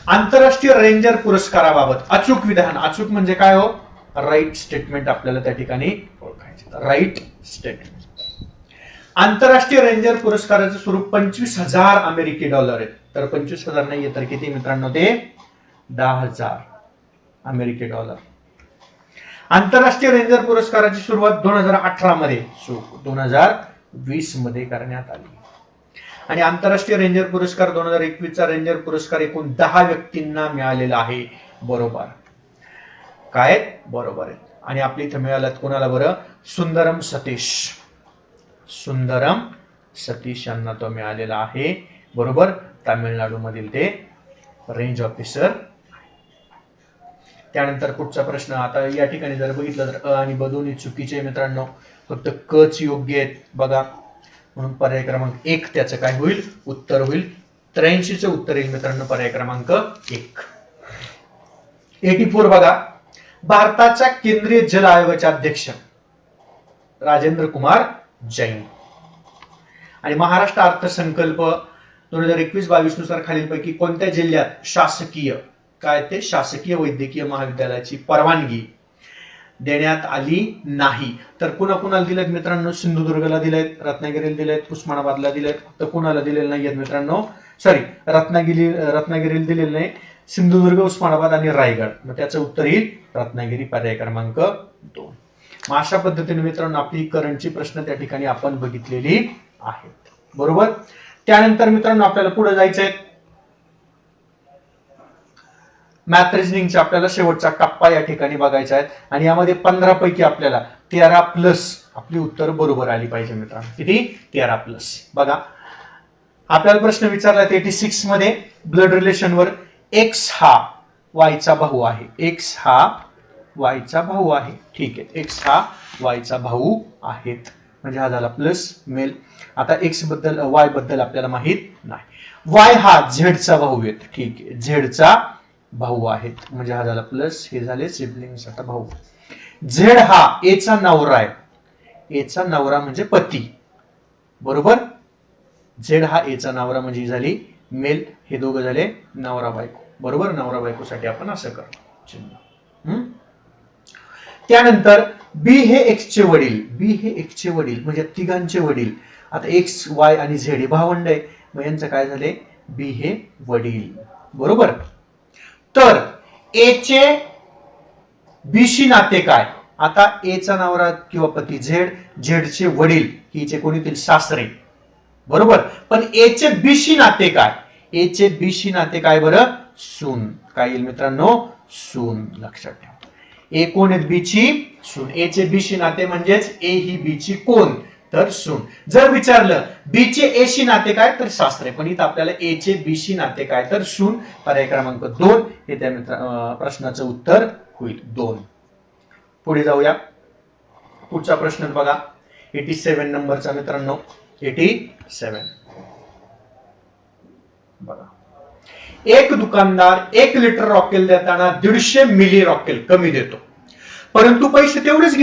A: आंतरराष्ट्रीय रेंजर पुरस्काराबाबत अचूक विधान. अचूक म्हणजे काय हो? राईट स्टेटमेंट आपल्याला त्या ठिकाणी ओळखायचे. Right statement. आंतरराष्ट्रीय रेंजर पुरस्काराचं स्वरूप 25,000 अमेरिकी डॉलर आहेत. तर 25,000 नाहीये तर किती मित्रांनो? ते 10,000 अमेरिकी डॉलर. आंतरराष्ट्रीय रेंजर पुरस्काराची सुरुवात 2018 मध्ये 2020 मध्ये करण्यात आली. आणि आंतरराष्ट्रीय रेंजर पुरस्कार 2021 चा रेंजर पुरस्कार एकूण 10 व्यक्तींना मिळालेला आहे. बरोबर. काय? बरोबर आहे. आणि आपल्या इथे मिळाल्यात कोणाला बरं? सुंदरम सतीश. सुंदरम सतीश यांना तो मिळालेला आहे. बरोबर. तामिळनाडू मधील ते रेंज ऑफिसर. त्यानंतर पुढचा प्रश्न. आता या ठिकाणी जर बघितलं तर अ आणि ब दोन्ही चुकीचे मित्रांनो. फक्त क च योग्य आहेत बघा. म्हणून पर्याय क्रमांक 1 त्याचं काय होईल? उत्तर होईल. 83 उत्तर येईल मित्रांनो. पर्याय क्रमांक 1. 84 बघा, भारताच्या केंद्रीय जल आयोगाचे अध्यक्ष राजेंद्र कुमार जैन. आणि महाराष्ट्र अर्थसंकल्प 2021-22 नुसार खालीलपैकी कोणत्या जिल्ह्यात शासकीय काय ते शासकीय वैद्यकीय महाविद्यालयाची परवानगी देण्यात आली नाही? तर कुणाला दिलेत मित्रांनो? सिंधुदुर्गला दिलेत, रत्नागिरीला दिलेत, उस्मानाबादला दिलेत. तर कुणाला दिलेले नाहीयेत मित्रांनो? सॉरी, रत्नागिरीला दिलेले नाही. सिंधुदुर्ग, उस्मानाबाद आणि रायगड. मग त्याचं उत्तर येईल रत्नागिरी. पर्याय क्रमांक 2. मग अशा पद्धतीने मित्रांनो आपली करंटची प्रश्न त्या ठिकाणी आपण बघितलेली आहेत. बरोबर. त्यानंतर मित्रांनो आपल्याला पुढे जायचं आहे. मॅथ रिजनिंगचा आपल्याला शेवटचा टप्पा या ठिकाणी बघायचा आहे. आणि यामध्ये 15 पैकी आपल्याला 13 प्लस आपली उत्तर बरोबर आली पाहिजे मित्रांनो. किती? 13 प्लस. बघा, आपल्याला प्रश्न विचारला 86 मध्ये ब्लड रिलेशनवर एक्स हा वायचा भाऊ आहे. एक्स हा वायचा भाऊ आहे. ठीक आहे. एक्स हा वायचा भाऊ आहेत म्हणजे हा झाला प्लस मेल. आता एक्स बद्दल वाय बद्दल आपल्याला माहित नाही. वाय हा झेडचा भाऊ आहे. ठीक आहे. झेडचा भाऊ आहेत म्हणजे हा झाला प्लस. हे झाले सिबलिंग्स. आता भाऊ. झेड हा एचा नवरा आहे. एचा नवरा म्हणजे पती. बरोबर. झेड हा एचा नवरा म्हणजे झाली मेल. हे दोघं झाले नवरा बायको. बरोबर. नवरा बायकोसाठी आपण असं करतो चिन्ह. त्यानंतर बी हे एक्स चे वडील. बी हे एक्स चे वडील म्हणजे तिघांचे वडील. आता एक्स वाय आणि झेड हे भावंड आहे. मग यांचं काय झाले? बी हे वडील. बरोबर. तर ए चे बीशी नाते काय? आता एचा नवरा किंवा पती झेड, झेडचे वडील हिचे कोणीतील सासरे. बरोबर. पण ए चे बीशी नाते काय? ए चे बी शी नाते काय बरं? सून. काय येईल मित्रांनो? सून. लक्षात ठेवा. ए कोण आहेत? बी ची सून. ए चे बी शी नाते म्हणजेच ए ही बी ची कोण? तर सून. जर विचारलं बी चे ए शी नाते काय? तर सासरे. पण इथं आपल्याला ए चे बी शी नाते काय? तर सून. पर्याय क्रमांक 2 हे त्या प्रश्नाचं उत्तर होईल. 2. पुढे जाऊया. पुढचा प्रश्न बघा. 87 नंबरचा मित्रांनो. 87 बघा. एक दुकानदार 1 लिटर रॉकेल देताना 150 मिली रॉकेल कमी देतो, परंतु पैसे तेवढेच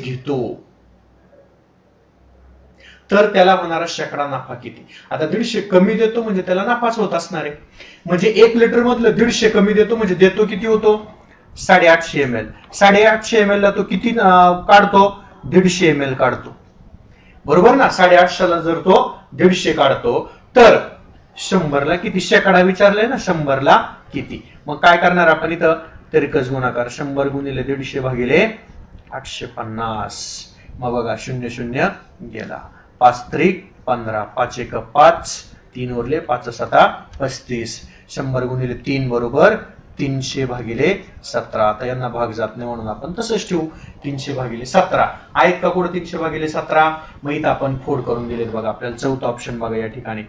A: घेतो, तर त्याला होणारा शेकडा नफा किती? आता 150 कमी देतो म्हणजे त्याला नफाच होत असणार आहे. म्हणजे 1 लिटर मधलं 150 कमी देतो म्हणजे देतो किती होतो? 850 ml. 850 ml ला तो किती काढतो? 150 ml काढतो. बरोबर ना? 850 ला जर तो 150 काढतो तर 100 ला किती शेकडा विचारलंय ना? 100 ला किती? मग काय करणार आपण इथं? तिरकस गुणाकार. 100 गुणिले 150 भागिले 850. मग बघा 0 0 गेला. 5 त्रिक 15, 5 एक 5, 3 उरले, 5 7 35. 100 गुणिले 3 बरोबर 300 भागिले 17. आता यांना भाग जात नाही म्हणून आपण तसंच ठेवू. 300 भागिले 17 आहेत का कुठं? 300 भागिले 17. मग इथं आपण फोड करून दिलेत बघा. आपल्याला चौथा ऑप्शन बघा या ठिकाणी.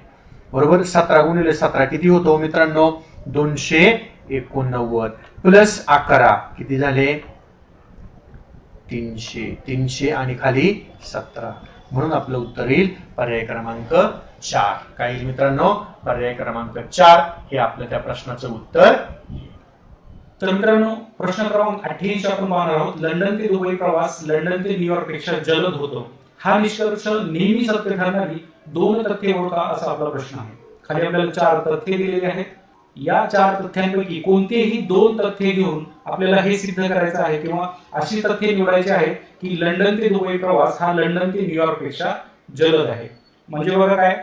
A: बरोबर. 17 गुणिले 17 किती होतो मित्रांनो? 289 प्लस 11 किती झाले? 300. 300 आणि खाली 17 म्हणून आपलं उत्तर येईल पर्याय क्रमांक 4. काय येईल मित्रांनो? पर्याय क्रमांक 4 हे आपलं त्या प्रश्नाचं उत्तर.
B: तर मित्रांनो प्रश्न क्रमांक 88 आपण पाहणार आहोत. लंडन ते दुबई प्रवास लंडन ते न्यूयॉर्क पेक्षा जलद होतो, हा निष्कर्ष नेहमी सत्य ठरणारी 2 तथ्ये ओळखा असा आपला प्रश्न आहे. खाली आपल्याला 4 तथ्ये दिलेली आहेत. या 4 तथ्यांपैकी कोणतेही 2 तथ्ये घेऊन आपल्याला हे सिद्ध करायचं आहे किंवा अशी तथ्ये निवडायची आहेत की लंडन ते दुबई प्रवास हा लंडन ते न्यूयॉर्क पेक्षा जलद आहे. म्हणजे बघा काय,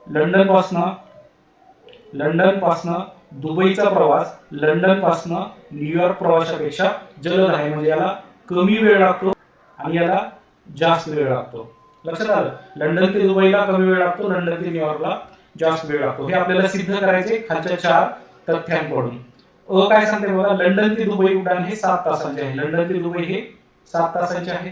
B: लंडन पासनं दुबईचा प्रवास लंडन पासनं न्यूयॉर्क प्रवासापेक्षा जलद आहे. म्हणजे याला कमी वेळ लागतो आणि याला जास्त वेळ लागतो. लक्षात आलं? लंडन ते दुबईला कमी वेळ लागतो, लंडन ते न्यूयॉर्कला जास्त वेळ लागतो. हे आपल्याला सिद्ध करायचे खालच्या 4 तथ्यांकडून. काय सांगते बघा, लंडन ते दुबई उड्डाण हे 7 तासांचे आहे. लंडन ते दुबई हे 7 तासांचे आहे.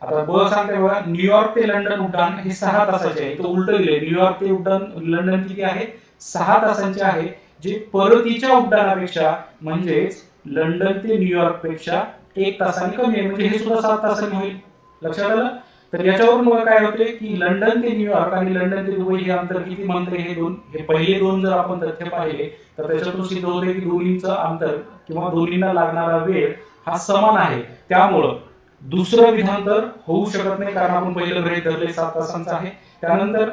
B: आता ब सांगते बघा, न्यूयॉर्क ते लंडन उड्डाण हे 6 तासाचे आहे. तो उलट दिले. न्यूयॉर्क ते उड्डाण लंडन किती आहे? 6 तासांचे आहे, जे परतीच्या उड्डाणापेक्षा म्हणजेच लंडन ते न्यूयॉर्क पेक्षा 1 तासाने कमी आहे. म्हणजे हे सुद्धा 7 तासांनी होईल. लक्षात आलं? तर याच्यावरून बघा काय होते की लंडन ते न्यूयॉर्क आणि लंडन ते दुबई हे अंतर किती म्हणते? हे पहिले 2 जर आपण तथ्य पाहिले तर त्याच्यातून सिद्ध होते की दोन्हीचं अंतर किंवा दोन्हींना लागणारा वेळ हा समान आहे. त्यामुळं दुसरं विधान तर होऊ शकत नाही, कारण आपण पहिलं गृहीत धरले 7 तासांचं आहे. त्यानंतर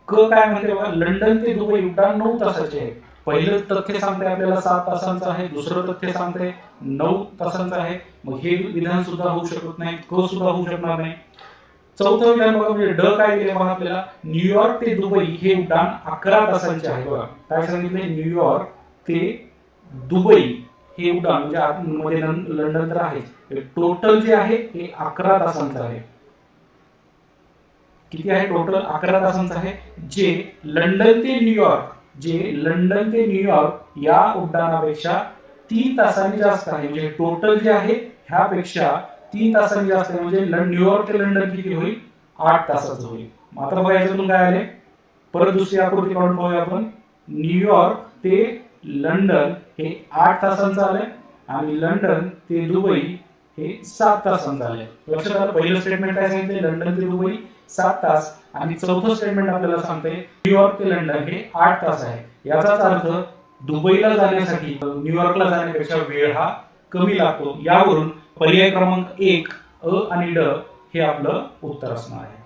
B: क काय म्हणते बघा, लंडन ते दुबई उड्डाण 9 तासाचे आहे. पहिलं तथ्य सांगते आपल्याला 7 तासांचं आहे, दुसरं तथ्य सांगते 9 तासांचं आहे. मग हे विधान सुद्धा होऊ शकत नाही, क सुद्धा होऊ शकणार नाही. चौथं विधान बघा, म्हणजे ड काय दिले बघा आपल्याला, न्यूयॉर्क ते दुबई हे उड्डाण 11 तासांचे आहे. बघा काय सांगितले, न्यूयॉर्क ते दुबई हे उड्डाण म्हणजे आतमध्ये लंडन तर आहे, टोटल जे आहे हे 11 तासांचं आहे. किती आहे टोटल? 11 तासांचं आहे. जे लंडन ते न्यूयॉर्क या उड्डाणापेक्षा 3 तासांनी जास्त आहे. म्हणजे टोटल जे आहे ह्यापेक्षा 3 तासांनी जास्त आहे. म्हणजे न्यूयॉर्क ते लंडन किती होईल? 8 तासाचं होईल. आता बघा याच्यातून काय आले, परत दुसरी आकृती काढून पाहूया आपण. न्यूयॉर्क ते लंडन हे 8 तासांचं आलंय आणि लंडन ते दुबई हे 7 तासांचं आलंय. लक्षात आलं? पहिलं स्टेटमेंट काय सांगितले, लंडन ते दुबई 7 तास, आणि चौथं स्टेटमेंट आपल्याला सांगते न्यूयॉर्क ते लंडन हे 8 तास आहे. याचाच अर्थ दुबईला जाण्यासाठी न्यूयॉर्कला जाण्यापेक्षा वेळ हा कमी लागतो. यावरून पर्याय क्रमांक 1 अ आणि ड हे आपलं उत्तर असणार आहे.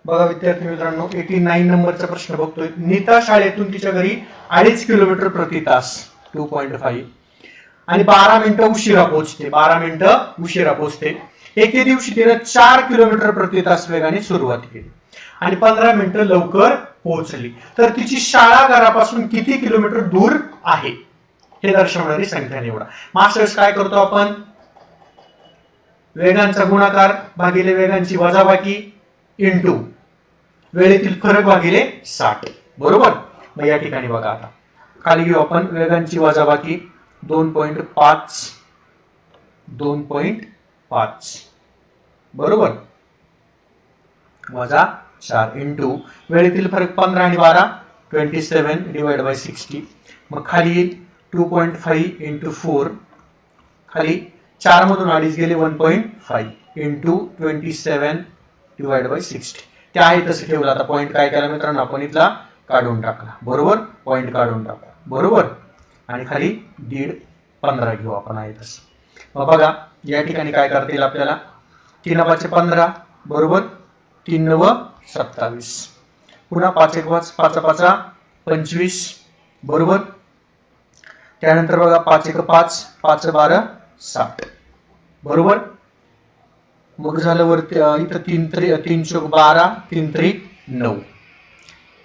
A: बघा विद्यार्थी मित्रांनो, 89 नंबरचा प्रश्न बघतोय. नीता शाळेतून तिच्या घरी 2.5 किलोमीटर प्रति तास 2.5 आणि 12 मिनिटं उशिरा पोहोचते. 12 मिनिटं उशिरा पोहोचते. एके दिवशी तिने 4 किलोमीटर प्रति तास वेगाने सुरुवात केली आणि 15 मिनिटं लवकर पोहोचली. तर तिची शाळा घरापासून किती किलोमीटर दूर आहे हे दर्शवणारी संख्या निवडा. मास्टर्स काय करतो आपण? वेगांचा गुणाकार भागिले वेगांची वजाबाकी इंटू वेळेतील फरक भागिले 60. बरोबर. मग या ठिकाणी बघा आता खाली घेऊ आपण वेगांची वजाबाकी 2.5 2.5 बरोबर वजा 4 इंटू वेळेतील फरक 15 आणि 12 27 डिवाइड बाय 60. मग खाली येईल 2.5 इंटू 4 खाली 4 मधून अडीच गेले 1.5 इंटू 27 डिवाइड बाय 60. ते आहे तसं ठेवलं. आता पॉईंट काय केला मित्रांनो आपण इथला काढून टाकला. बरोबर पॉईंट काढून टाकला. बरोबर आणि खाली 1.5 घेऊ आपण आहे तसं. मग बघा या ठिकाणी काय करता येईल आपल्याला 3 5 15 बरोबर 3 9 27 पुन्हा 5 1 5 5 25 बरोबर. त्यानंतर बघा 5 1 5 5 12 60 बरोबर. मग झालं वरती इथं 3 3 चौक 12 3 3 9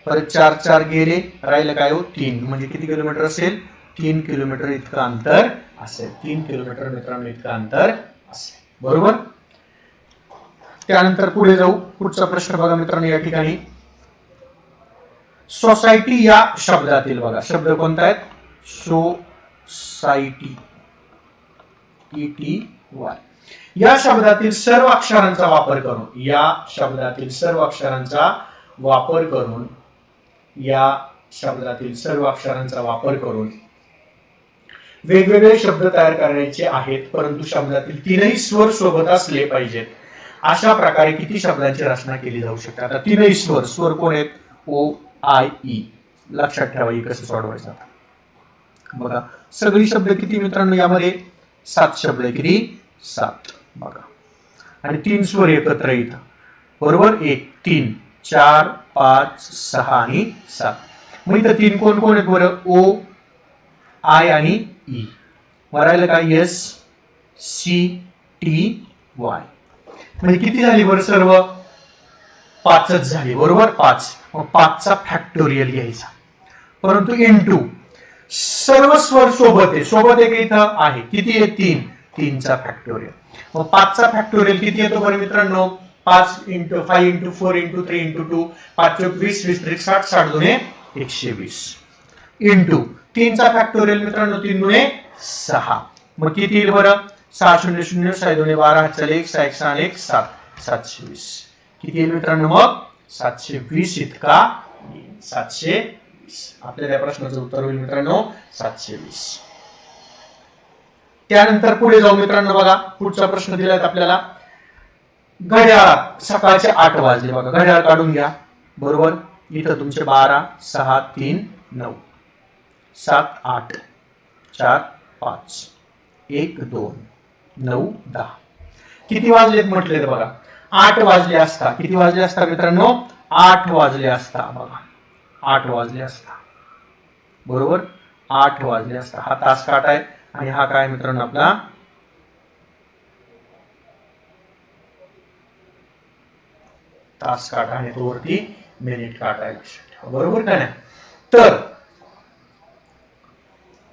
A: परत 4 4 गेले राहिलं काय हो 3 म्हणजे किती किलोमीटर असेल 3 किलोमीटर इतकं अंतर असेल. 3 किलोमीटर मित्रांनो इतकं अंतर असेल. बरोबर. त्यानंतर पुढे जाऊ. पुढचा प्रश्न बघा मित्रांनो या ठिकाणी सोसायटी या शब्दातील बघा शब्द कोणता आहे सोसायटी ETY या शब्दातील सर्व अक्षरांचा वापर करून या शब्दातील सर्व अक्षरांचा वापर करून या शब्दातील सर्व अक्षरांचा वापर करून वेगवेगळे शब्द तयार करायचे आहेत परंतु शब्दातील तीनही स्वर सोबत असले पाहिजेत. अशा प्रकारे किती शब्दांची रचना केली जाऊ शकते. आता तीनही स्वर कोण आहेत O I E लक्षात ठेवा ही कसं सोडवायचं. बघा सगळी शब्द किती मित्रांनो यामध्ये 7 शब्द किती 7 बघा आणि 3 स्वर एकत्र इथं बरोबर 1 3 4 5 6 आणि 7. मग इथं 3 कोण कोण आहेत बरं O I आणि E वरायला काय S C T Y म्हणजे किती झाली बरं सर्व 5च झाली बरोबर 5. मग 5चा फॅक्टोरियल घ्यायचा परंतु इंटू सर्व स्वर सोबत आहे सोबत एक इथं आहे किती आहे 3 3चा फॅक्टोरियल. मग 5चा फॅक्टोरियल किती येतो बरं मित्रांनो 5 इंटू 5 इंटू 4 इंटू 3 इंटू 2 5 चौक 20 20 त्रिक 60 60 दुने 120 इंटू 3चा फॅक्टोरियल मित्रांनो 3 दुने 6 मग किती येईल बरं 6 0 0 6 दुने 12 चले 1 6 1 6 1 7 720 किती येईल मित्रांनो मग 720 इतका 720. आपल्याला या प्रश्नाचं उत्तर होईल मित्रांनो 720. त्यानंतर पुढे जाऊ मित्रांनो बघा पुढचा प्रश्न दिलाय आपल्याला घड्याळात सकाळचे 8 वाजले बघा घड्याळ काढून घ्या बरोबर. इथं तुमचे 12 6 3 9 7 8 4 5 1 2 9 10 किती वाजलेत म्हटले तर बघा 8 वाजले असता किती वाजले असता मित्रांनो 8 वाजले असता बघा 8 वाजले असता बरोबर 8 वाजले असता. हा तास काटा आहे आणि हा काय मित्रांनो आपला तास काटा आहे तो वरती मिनिट काटा आहे लक्षात ठेवा बरोबर का नाही. तर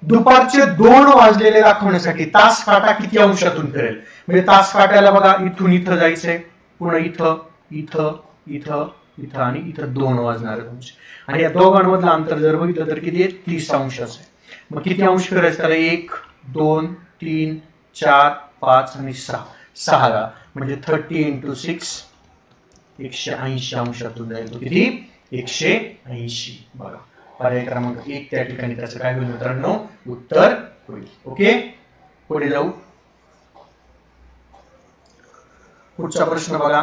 A: दुपारचे 2 वाजलेले दाखवण्यासाठी तास काटा किती अंशातून फिरेल म्हणजे तास काट्याला बघा इथून इथं जायचंय पुन्हा इथं इथं इथं इथं आणि इथं 2 वाजणार अंश आणि या दोघांमधलं अंतर जर बघितलं तर किती आहे 30 अंशच आहे. मग किती अंश करायचं त्याला 1 2 3 4 5 आणि 6 म्हणजे 30 इंटू 6 180 अंशातून जाईल तो किती 180 बघा. पर्याय क्रमांक 1 त्या ठिकाणी त्याचं काय होईल मित्रांनो उत्तर होईल. ओके पुढे जाऊ. पुढचा प्रश्न बघा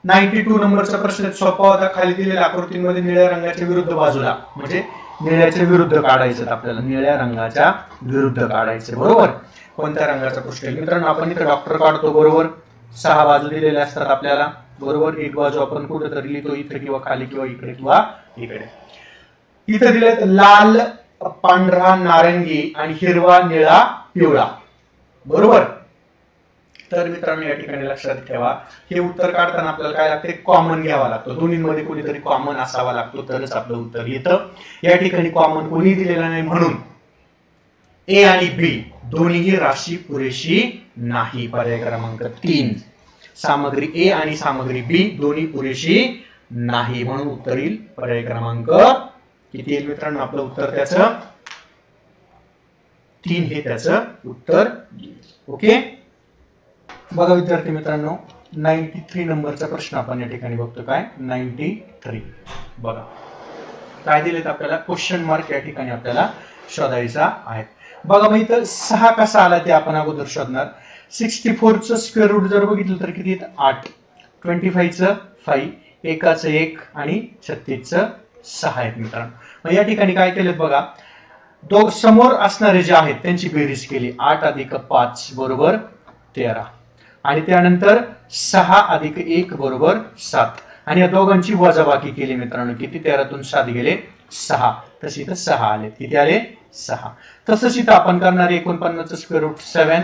A: 92 नंबरचा प्रश्न सोपा होता. खाली दिलेल्या आकृतीमध्ये निळ्या रंगाच्या विरुद्ध बाजूला म्हणजे निळ्याच्या विरुद्ध काढायचं आपल्याला निळ्या रंगाच्या विरुद्ध काढायचे बरोबर. कोणत्या रंगाचा प्रश्न मित्रांनो आपण इथे डॉक्टर काढतो बरोबर 6 बाजू दिलेल्या असतात आपल्याला बरोबर. एक बाजू आपण कुठं तरी लिहितो इथे किंवा खाली किंवा इकडे किंवा इकडे. इथे दिलेत लाल पांढरा नारंगी आणि हिरवा निळा पिवळा बरोबर. तर मित्रांनो या ठिकाणी लक्षात ठेवा हे उत्तर काढताना आपल्याला काय लागते कॉमन घ्यावा लागतो. दोन्हीमध्ये कोणीतरी कॉमन असावा लागतो तरच आपलं उत्तर येतं. या ठिकाणी कॉमन कोणी दिलेलं नाही म्हणून ए आणि बी दोन्हीही राशी पुरेशी नाही. पर्याय क्रमांक 3 सामग्री ए आणि सामग्री बी दोन्ही पुरेशी नाही, म्हणून उत्तर येईल पर्याय क्रमांक किती येईल मित्रांनो? आपलं उत्तर त्याचं 3 हे त्याचं उत्तर येईल. ओके, बघा विद्यार्थी मित्रांनो, 93 नंबरचा प्रश्न आपण या ठिकाणी बघतो. काय 93? बघा काय दिलेत आपल्याला, क्वेश्चन मार्क या ठिकाणी आपल्याला शोधायचा आहे. बघा मग इथं 6 कसा आला ते आपण अगोदर शोधणार. 64 चं स्क्वेअर रूट जर बघितलं तर किती येतं? 8. 25 चं 5, एकाचं 1 आणि 36 चं 6 आहेत मित्रांनो. मग या ठिकाणी काय केलं बघा, समोर असणारे जे आहेत त्यांची बेरीज केली. 8 अधिक 5 बरोबर 13 आणि त्यानंतर 6 अधिक 1 बरोबर 7 आणि या दोघांची वजाबाकी केली मित्रांनो. किती? 13 तून 7 गेले 6, तसे इथं 6 आले. किती आले? 6. तसंच इथं आपण करणार 49 चं स्क्वेअर रूट 7,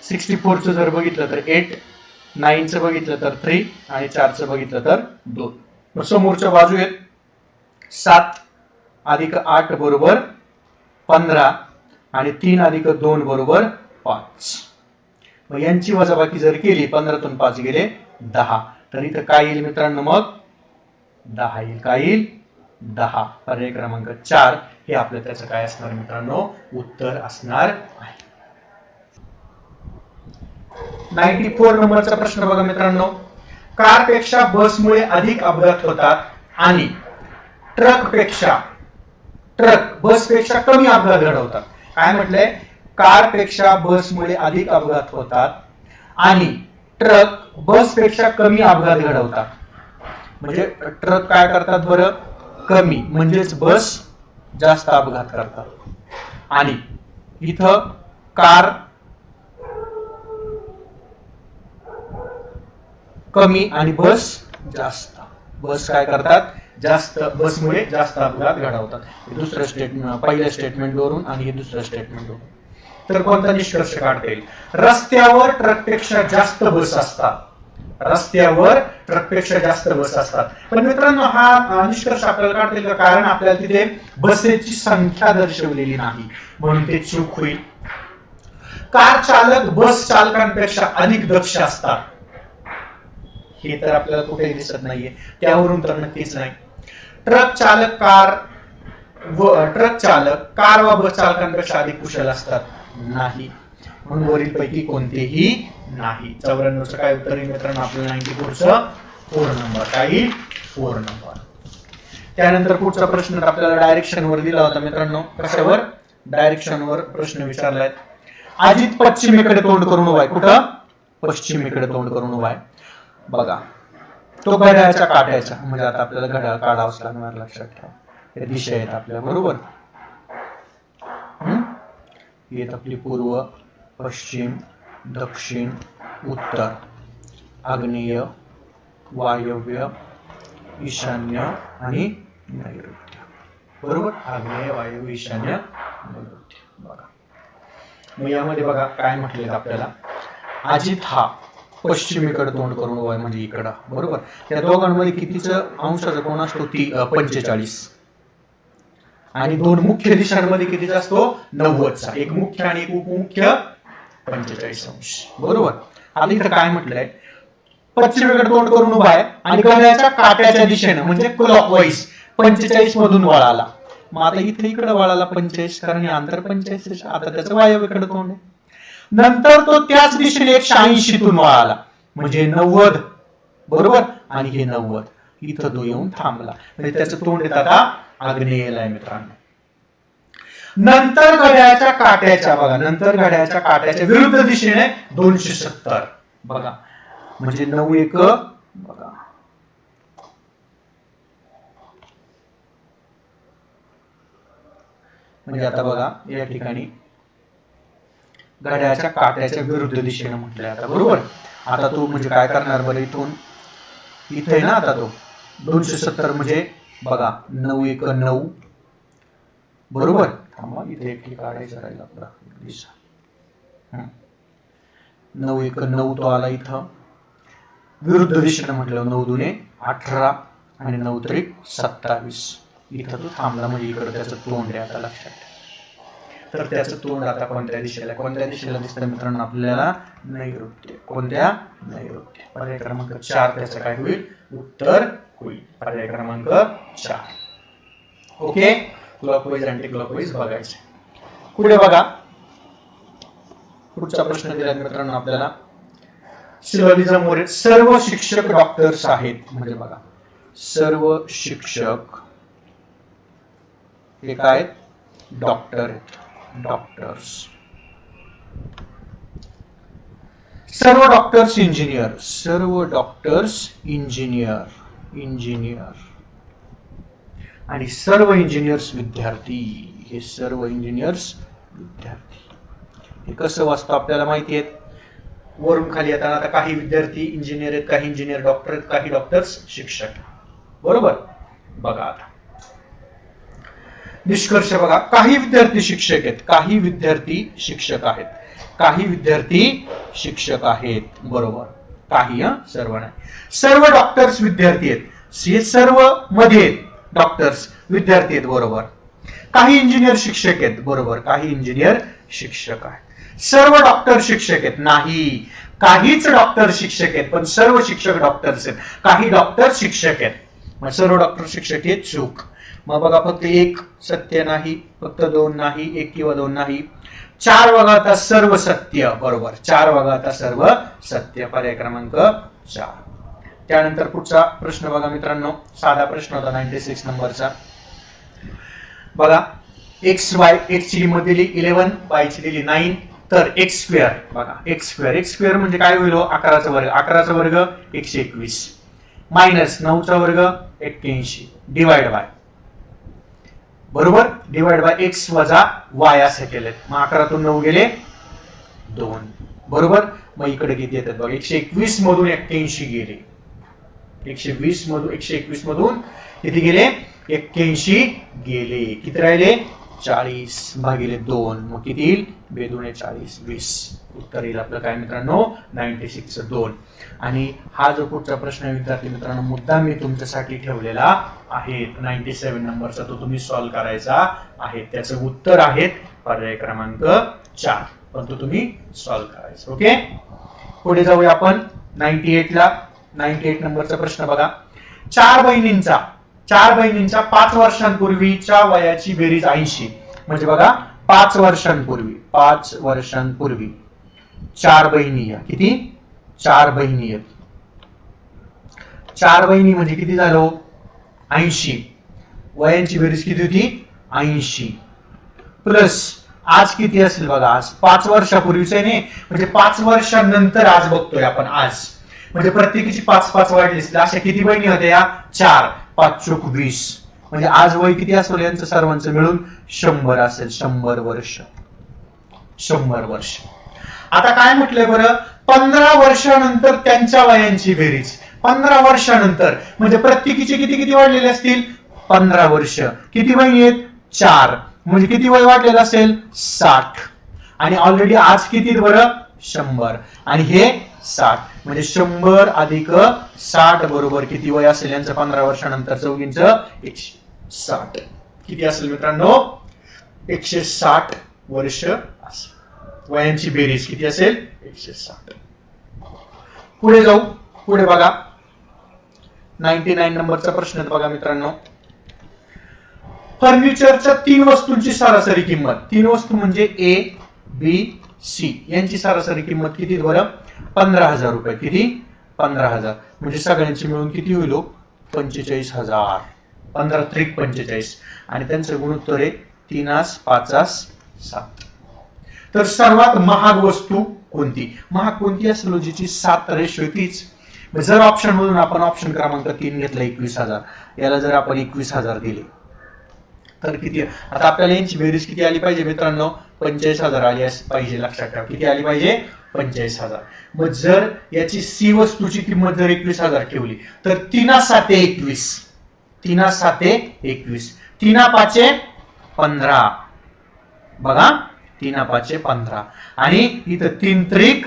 A: 64 चं जर बघितलं तर 8, 9 चं बघितलं तर 3 आणि 4 चं बघितलं तर 2. समोरच्या बाजू आहेत 7 अधिक 8 बरोबर 15 आणि 3 अधिक 2 बरोबर 5. मग यांची वजाबाकी जर केली, 15 तून 5 गेले 10, तर इथं काय येईल मित्रांनो? मग 10 येईल. काय येईल? 10. पर्याय क्रमांक 4 हे आपलं त्याचं काय असणार मित्रांनो? उत्तर असणार आहे. 94 नंबरचा प्रश्न बघा मित्रांनो, कारपेक्षा बसमुळे अधिक अपघात होतात आणि बसपेक्षा कमी अपघात घडवतात. काय म्हटलंय? कारपेक्षा बसमुळे अधिक अपघात होतात आणि ट्रक बसपेक्षा कमी अपघात घडवतात. म्हणजे ट्रक काय करतात बरं? कमी, म्हणजेच बस जास्त अपघात करतात. आणि इथं कार कमी आणि बस जास्त. बस काय करतात? जास्त, बसमुळे जास्त अपघात घडवतात. दुसरं स्टेटमेंट, पहिल्या स्टेटमेंटवरून आणि हे दुसऱ्या स्टेटमेंटवरून. तर कोणता निष्कर्ष काढता येईल? रस्त्यावर ट्रकपेक्षा जास्त बस असतात. रस्त्यावर ट्रकपेक्षा जास्त बस असतात. पण मित्रांनो हा निष्कर्ष आपल्याला काढता येईल का? कारण आपल्याला तिथे बसेची संख्या दर्शवलेली नाही, म्हणून ते चूक होईल. कार चालक बस चालकांपेक्षा अधिक दक्ष असतात, हे तर आपल्याला कुठेही दिसत नाहीये, त्यावरून तर नक्कीच नाही. ट्रक चालक कार व बस चालकांपेक्षा अधिक कुशल असतात, नाही. म्हणून वरील पैकी कोणतेही नाही. 94चं काय उत्तर आहे मित्रांनो? आपल्याला 94चं 4 नंबर. काही 4 नंबर. त्यानंतर पुढचा प्रश्न आपल्याला डायरेक्शनवर दिला होता मित्रांनो. कशावर? डायरेक्शनवर प्रश्न विचारलाय. अजित पश्चिमेकडे तोंड करून उभा आहे. कुठं? पश्चिमेकडे तोंड करून उभा आहे. बघा तो घड्याळाच्या काट्याच्या, म्हणजे आता आपल्याला घड्याळ काढावंच लागणार, लक्षात ठेवा. हे दिशा आहेत आपल्या, बरोबर? येत आपली पूर्व, पश्चिम, दक्षिण, उत्तर, आग्नेय, वायव्य, ईशान्य आणि नैऋत्य. बरोबर? आग्नेय, वायव्य, ईशान्य, नैऋत्य. बघा मग यामध्ये बघा काय म्हटलेलं आपल्याला, अजित हा पश्चिमेकडे तोंड करून उभा आहे, म्हणजे इकडं. बरोबर? त्या दोघांमध्ये कितीचं अंशाचा कोण असतो? 45. आणि दोन मुख्य दिशांमध्ये कितीचा असतो? 90चा. एक मुख्य आणि एक उपमुख्य 45 अंश. बरोबर? आता इथं काय म्हटलंय? पश्चिमेकडे तोंड करून उभा आहे आणि घड्याळाच्या काट्याच्या दिशेनं, म्हणजे क्लॉकवाईज 45 मधून वळाला. मग आता इथे इकडे वळाला 45, कारण हे अंतर 45. आता त्याचं वायव्येकडे तोंड आहे. नंतर तो त्याच दिशेने 180 तून वळाला, म्हणजे 90. बरोबर? आणि हे 90. इथं तो येऊन थांबला, म्हणजे त्याचं तोंड येत आता आग्नेयेला आहे मित्रांनो. नंतर घड्याळाच्या काट्याच्या, बघा, नंतर घड्याळाच्या काट्याच्या विरुद्ध दिशेने 270. बघा म्हणजे 91. बघा म्हणजे आता बघा या ठिकाणी घड्याळाच्या काट्याच्या विरुद्ध दिशेने म्हटलंय आता. बरोबर? आता तो म्हणजे काय करणार बरं? इथून इथे आहे ना, आता तो 270 म्हणजे बघा 9 बरोबर. थांबा, इथे एक काढायचं राहिला आपला दिशा. 9 तो आला इथं. विरुद्ध दिशेने म्हटलं 9 18 आणि 9 27. इथं तो थांबला, म्हणजे इकडे त्याचं तोंड आहे आता, लक्षात ठेवा. तर त्याचं तोंड आता कोणत्या दिशेला दिसतं मित्रांनो आपल्याला? नैऋत्य. कोणत्या? नैऋत्य. पर्याय क्रमांक 4 त्याचं काय होईल? उत्तर होईल. पर्याय क्रमांक 4. ओके, क्लॉकवाईज अँटी क्लॉकवाईज बघायचे. पुढे बघा, पुढचा प्रश्न दिला मित्रांनो आपल्याला. सिलोलिझम मोरे सर्व शिक्षक डॉक्टर्स आहेत. म्हणजे बघा, सर्व शिक्षक हे काय? डॉक्टर आहेत. डॉक्टर्स. सर्व डॉक्टर्स इंजिनियर. सर्व डॉक्टर्स इंजिनियर. इंजिनियर. आणि सर्व इंजिनियर्स विद्यार्थी. हे सर्व इंजिनियर्स विद्यार्थी. हे कसं वाचतो आपल्याला माहिती आहे. वरून खाली येताना आता काही विद्यार्थी इंजिनियर आहेत, काही इंजिनियर डॉक्टर आहेत, काही डॉक्टर्स शिक्षक. बरोबर. बघा आता निष्कर्ष बघा. काही विद्यार्थी शिक्षक आहेत, काही विद्यार्थी शिक्षक आहेत, काही विद्यार्थी शिक्षक आहेत. बरोबर. काही, सर्व नाही. सर्व डॉक्टर्स विद्यार्थी आहेत. हे सर्व मध्ये डॉक्टर्स विद्यार्थी आहेत. बरोबर. काही इंजिनियर शिक्षक आहेत. बरोबर. काही इंजिनियर शिक्षक आहेत. सर्व डॉक्टर शिक्षक आहेत. नाही, काहीच डॉक्टर शिक्षक आहेत, पण सर्व शिक्षक डॉक्टर्स आहेत. काही डॉक्टर शिक्षक आहेत, मग सर्व डॉक्टर शिक्षक आहेत. चूक. मग बघा, फक्त एक सत्य नाही, फक्त दोन नाही, एक किंवा दोन नाही, 4 वगळता सर्व सत्य. बरोबर. 4 वगळता सर्व सत्य. पर्याय क्रमांक 4. त्यानंतर पुढचा प्रश्न बघा मित्रांनो, साधा प्रश्न होता 96 नंबरचा. बघा, एक्स वाय, एक्स ची किंमत दिली 11, वाय ची दिली 9, तर एक्स स्क्वेअर. बघा, एक्स स्क्वेअर म्हणजे काय होईल? 11चा वर्ग. 11चा वर्ग 121 मायनस 9चा वर्ग 81 डिवाइड बाय. बरोबर. डिवाइड बाय एक्स वजा वाय असे केले. मग 11तून 9 गेले 2. बरोबर. मग इकडे किती येतात बघा, 121 मधून 81 गेले. 121 मधून किती गेले? 81 गेले. किती राहिले? 40 भागिले 2. मग किती येईल? 2 दुणे 40, 20. उत्तर येईल आपलं काय मित्रांनो? 96 2. आणि हा जो पुढचा प्रश्न विद्यार्थी मित्रांनो मुद्दा मी तुमच्यासाठी ठेवलेला आहे 97 नंबरचा, तो तुम्ही सॉल्व्ह करायचा आहे. त्याचं उत्तर आहे पर्याय क्रमांक 4, पण तो तुम्ही सॉल्व्ह करायचा. ओके, पुढे जाऊया आपण 98 ला. 98 नंबरचा प्रश्न बघा. 4 बहिणींच्या 5 वर्षांपूर्वीच्या वयाची बेरीज 80. म्हणजे बघा, 5 वर्षांपूर्वी 4 बहिणी. किती? 4 बहिणी आहेत. 4 बहिणी म्हणजे किती झालं? 80. वयांची बेरीज किती होती? 80. प्लस आज किती असेल बघा, आज 5 वर्षापूर्वीच आहे नाही, म्हणजे 5 वर्षांनंतर आज बघतोय आपण. आज म्हणजे प्रत्येकीची 5-5 वाढली. अशा किती बहिणी होत्या या? 4. 5 चोक 20. म्हणजे आज वय किती असेल यांचं सर्वांचं मिळून? 100 असेल. 100 वर्ष. 100 वर्ष. आता काय म्हटलंय बरं? 15 वर्षानंतर त्यांच्या वयांची बेरीज. 15 वर्षानंतर म्हणजे प्रत्येकीचे किती किती वाढलेले असतील? 15 वर्ष. किती बहिणी आहेत? 4. म्हणजे किती वय वाढलेलं असेल? 60. आणि ऑलरेडी आज किती बरं? 100. आणि हे 60. म्हणजे 100 अधिक 60 बरोबर किती वय असेल यांचं 15 वर्षानंतर? चौघींचं 160. किती असेल मित्रांनो? 160 वर्ष असेल. वयांची बेरीज किती असेल? 160. पुढे जाऊ. पुढे बघा 99 नंबरचा प्रश्न बघा मित्रांनो. फर्निचरच्या 3 वस्तूंची सरासरी किंमत. 3 वस्तू म्हणजे ए, बी, सी यांची सरासरी किंमत किती बरं? 15,000 रुपये. किती? 15,000. म्हणजे सगळ्यांची मिळून किती होईल? 45,000. 15 त्रिक 45. आणि त्यांचं गुणोत्तर आहे 3 5 7. तर सर्वात महाग वस्तू कोणती? महाग कोणती असेल जिची 7 रेशो तीच. जर ऑप्शन मधून आपण ऑप्शन क्रमांक 3 घेतला 21,000, याला जर आपण 21,000 दिले तर किती? आता आपल्याला यांची बेरीज किती आली पाहिजे मित्रांनो? 45,000 आली पाहिजे. लक्षात ठेवा किती आली पाहिजे? 45,000. मग जर याची सी वस्तूची किंमत जर 21,000 ठेवली तर 3 7 21. 3 7 21. 3 5 15. बघा 3 5 15. आणि इथं 3 त्रिक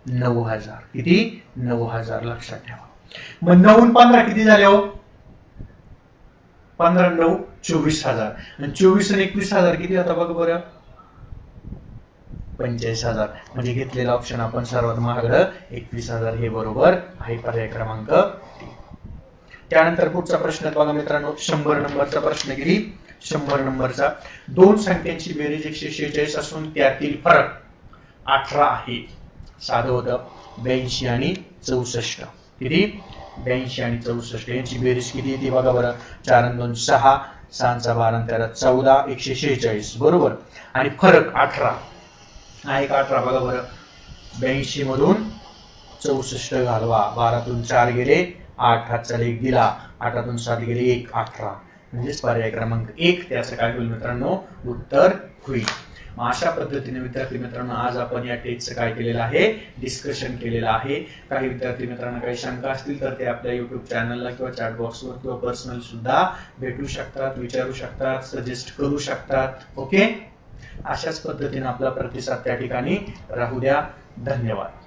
A: 9,000. किती? 9,000. लक्षात ठेवा. मग 9 15 किती झाले हो? 15 9 24,000. आणि 24 आणि 21,000 किती होता बघ बरं? 45,000. म्हणजे घेतलेला ऑप्शन आपण सर्वात महागडं 21,000 हे बरोबर आहे पर्याय क्रमांक 3. त्यानंतर पुढचा प्रश्न बघा मित्रांनो, 100 नंबरचा प्रश्न किती? 100 नंबरचा, दोन संख्यांची बेरीज 146 असून त्यातील फरक 18 आहे. साधं होतं, 82 आणि 64. किती? 82 आणि 64 यांची बेरीज किती येते बघा बरं. 4 आणि 2 6, 6 आणि 12 आणि 13 14, 146 बरोबर. आणि फरक 18 आहे का? 18 बघा बरं. 82 मधून 64 घालवा, 12तून 4 गेले 8, हातचा 1 दिला, 8तून 7 गेले 1, 18. म्हणजेच पर्याय क्रमांक 1 त्याचं काय होईल मित्रांनो? उत्तर होईल. मग अशा पद्धतीने विद्यार्थी मित्रांनो आज आपण या टेस्टचं काय केलेलं आहे? डिस्कशन केलेलं आहे. काही विद्यार्थी मित्रांना काही शंका असतील तर ते आपल्या युट्यूब चॅनलला किंवा चॅट बॉक्सवर किंवा पर्सनल सुद्धा भेटू शकतात, विचारू शकतात, सजेस्ट करू शकतात. ओके, अशाच पद्धतीने आपला प्रतिसाद त्या ठिकाणी राहू द्या. धन्यवाद.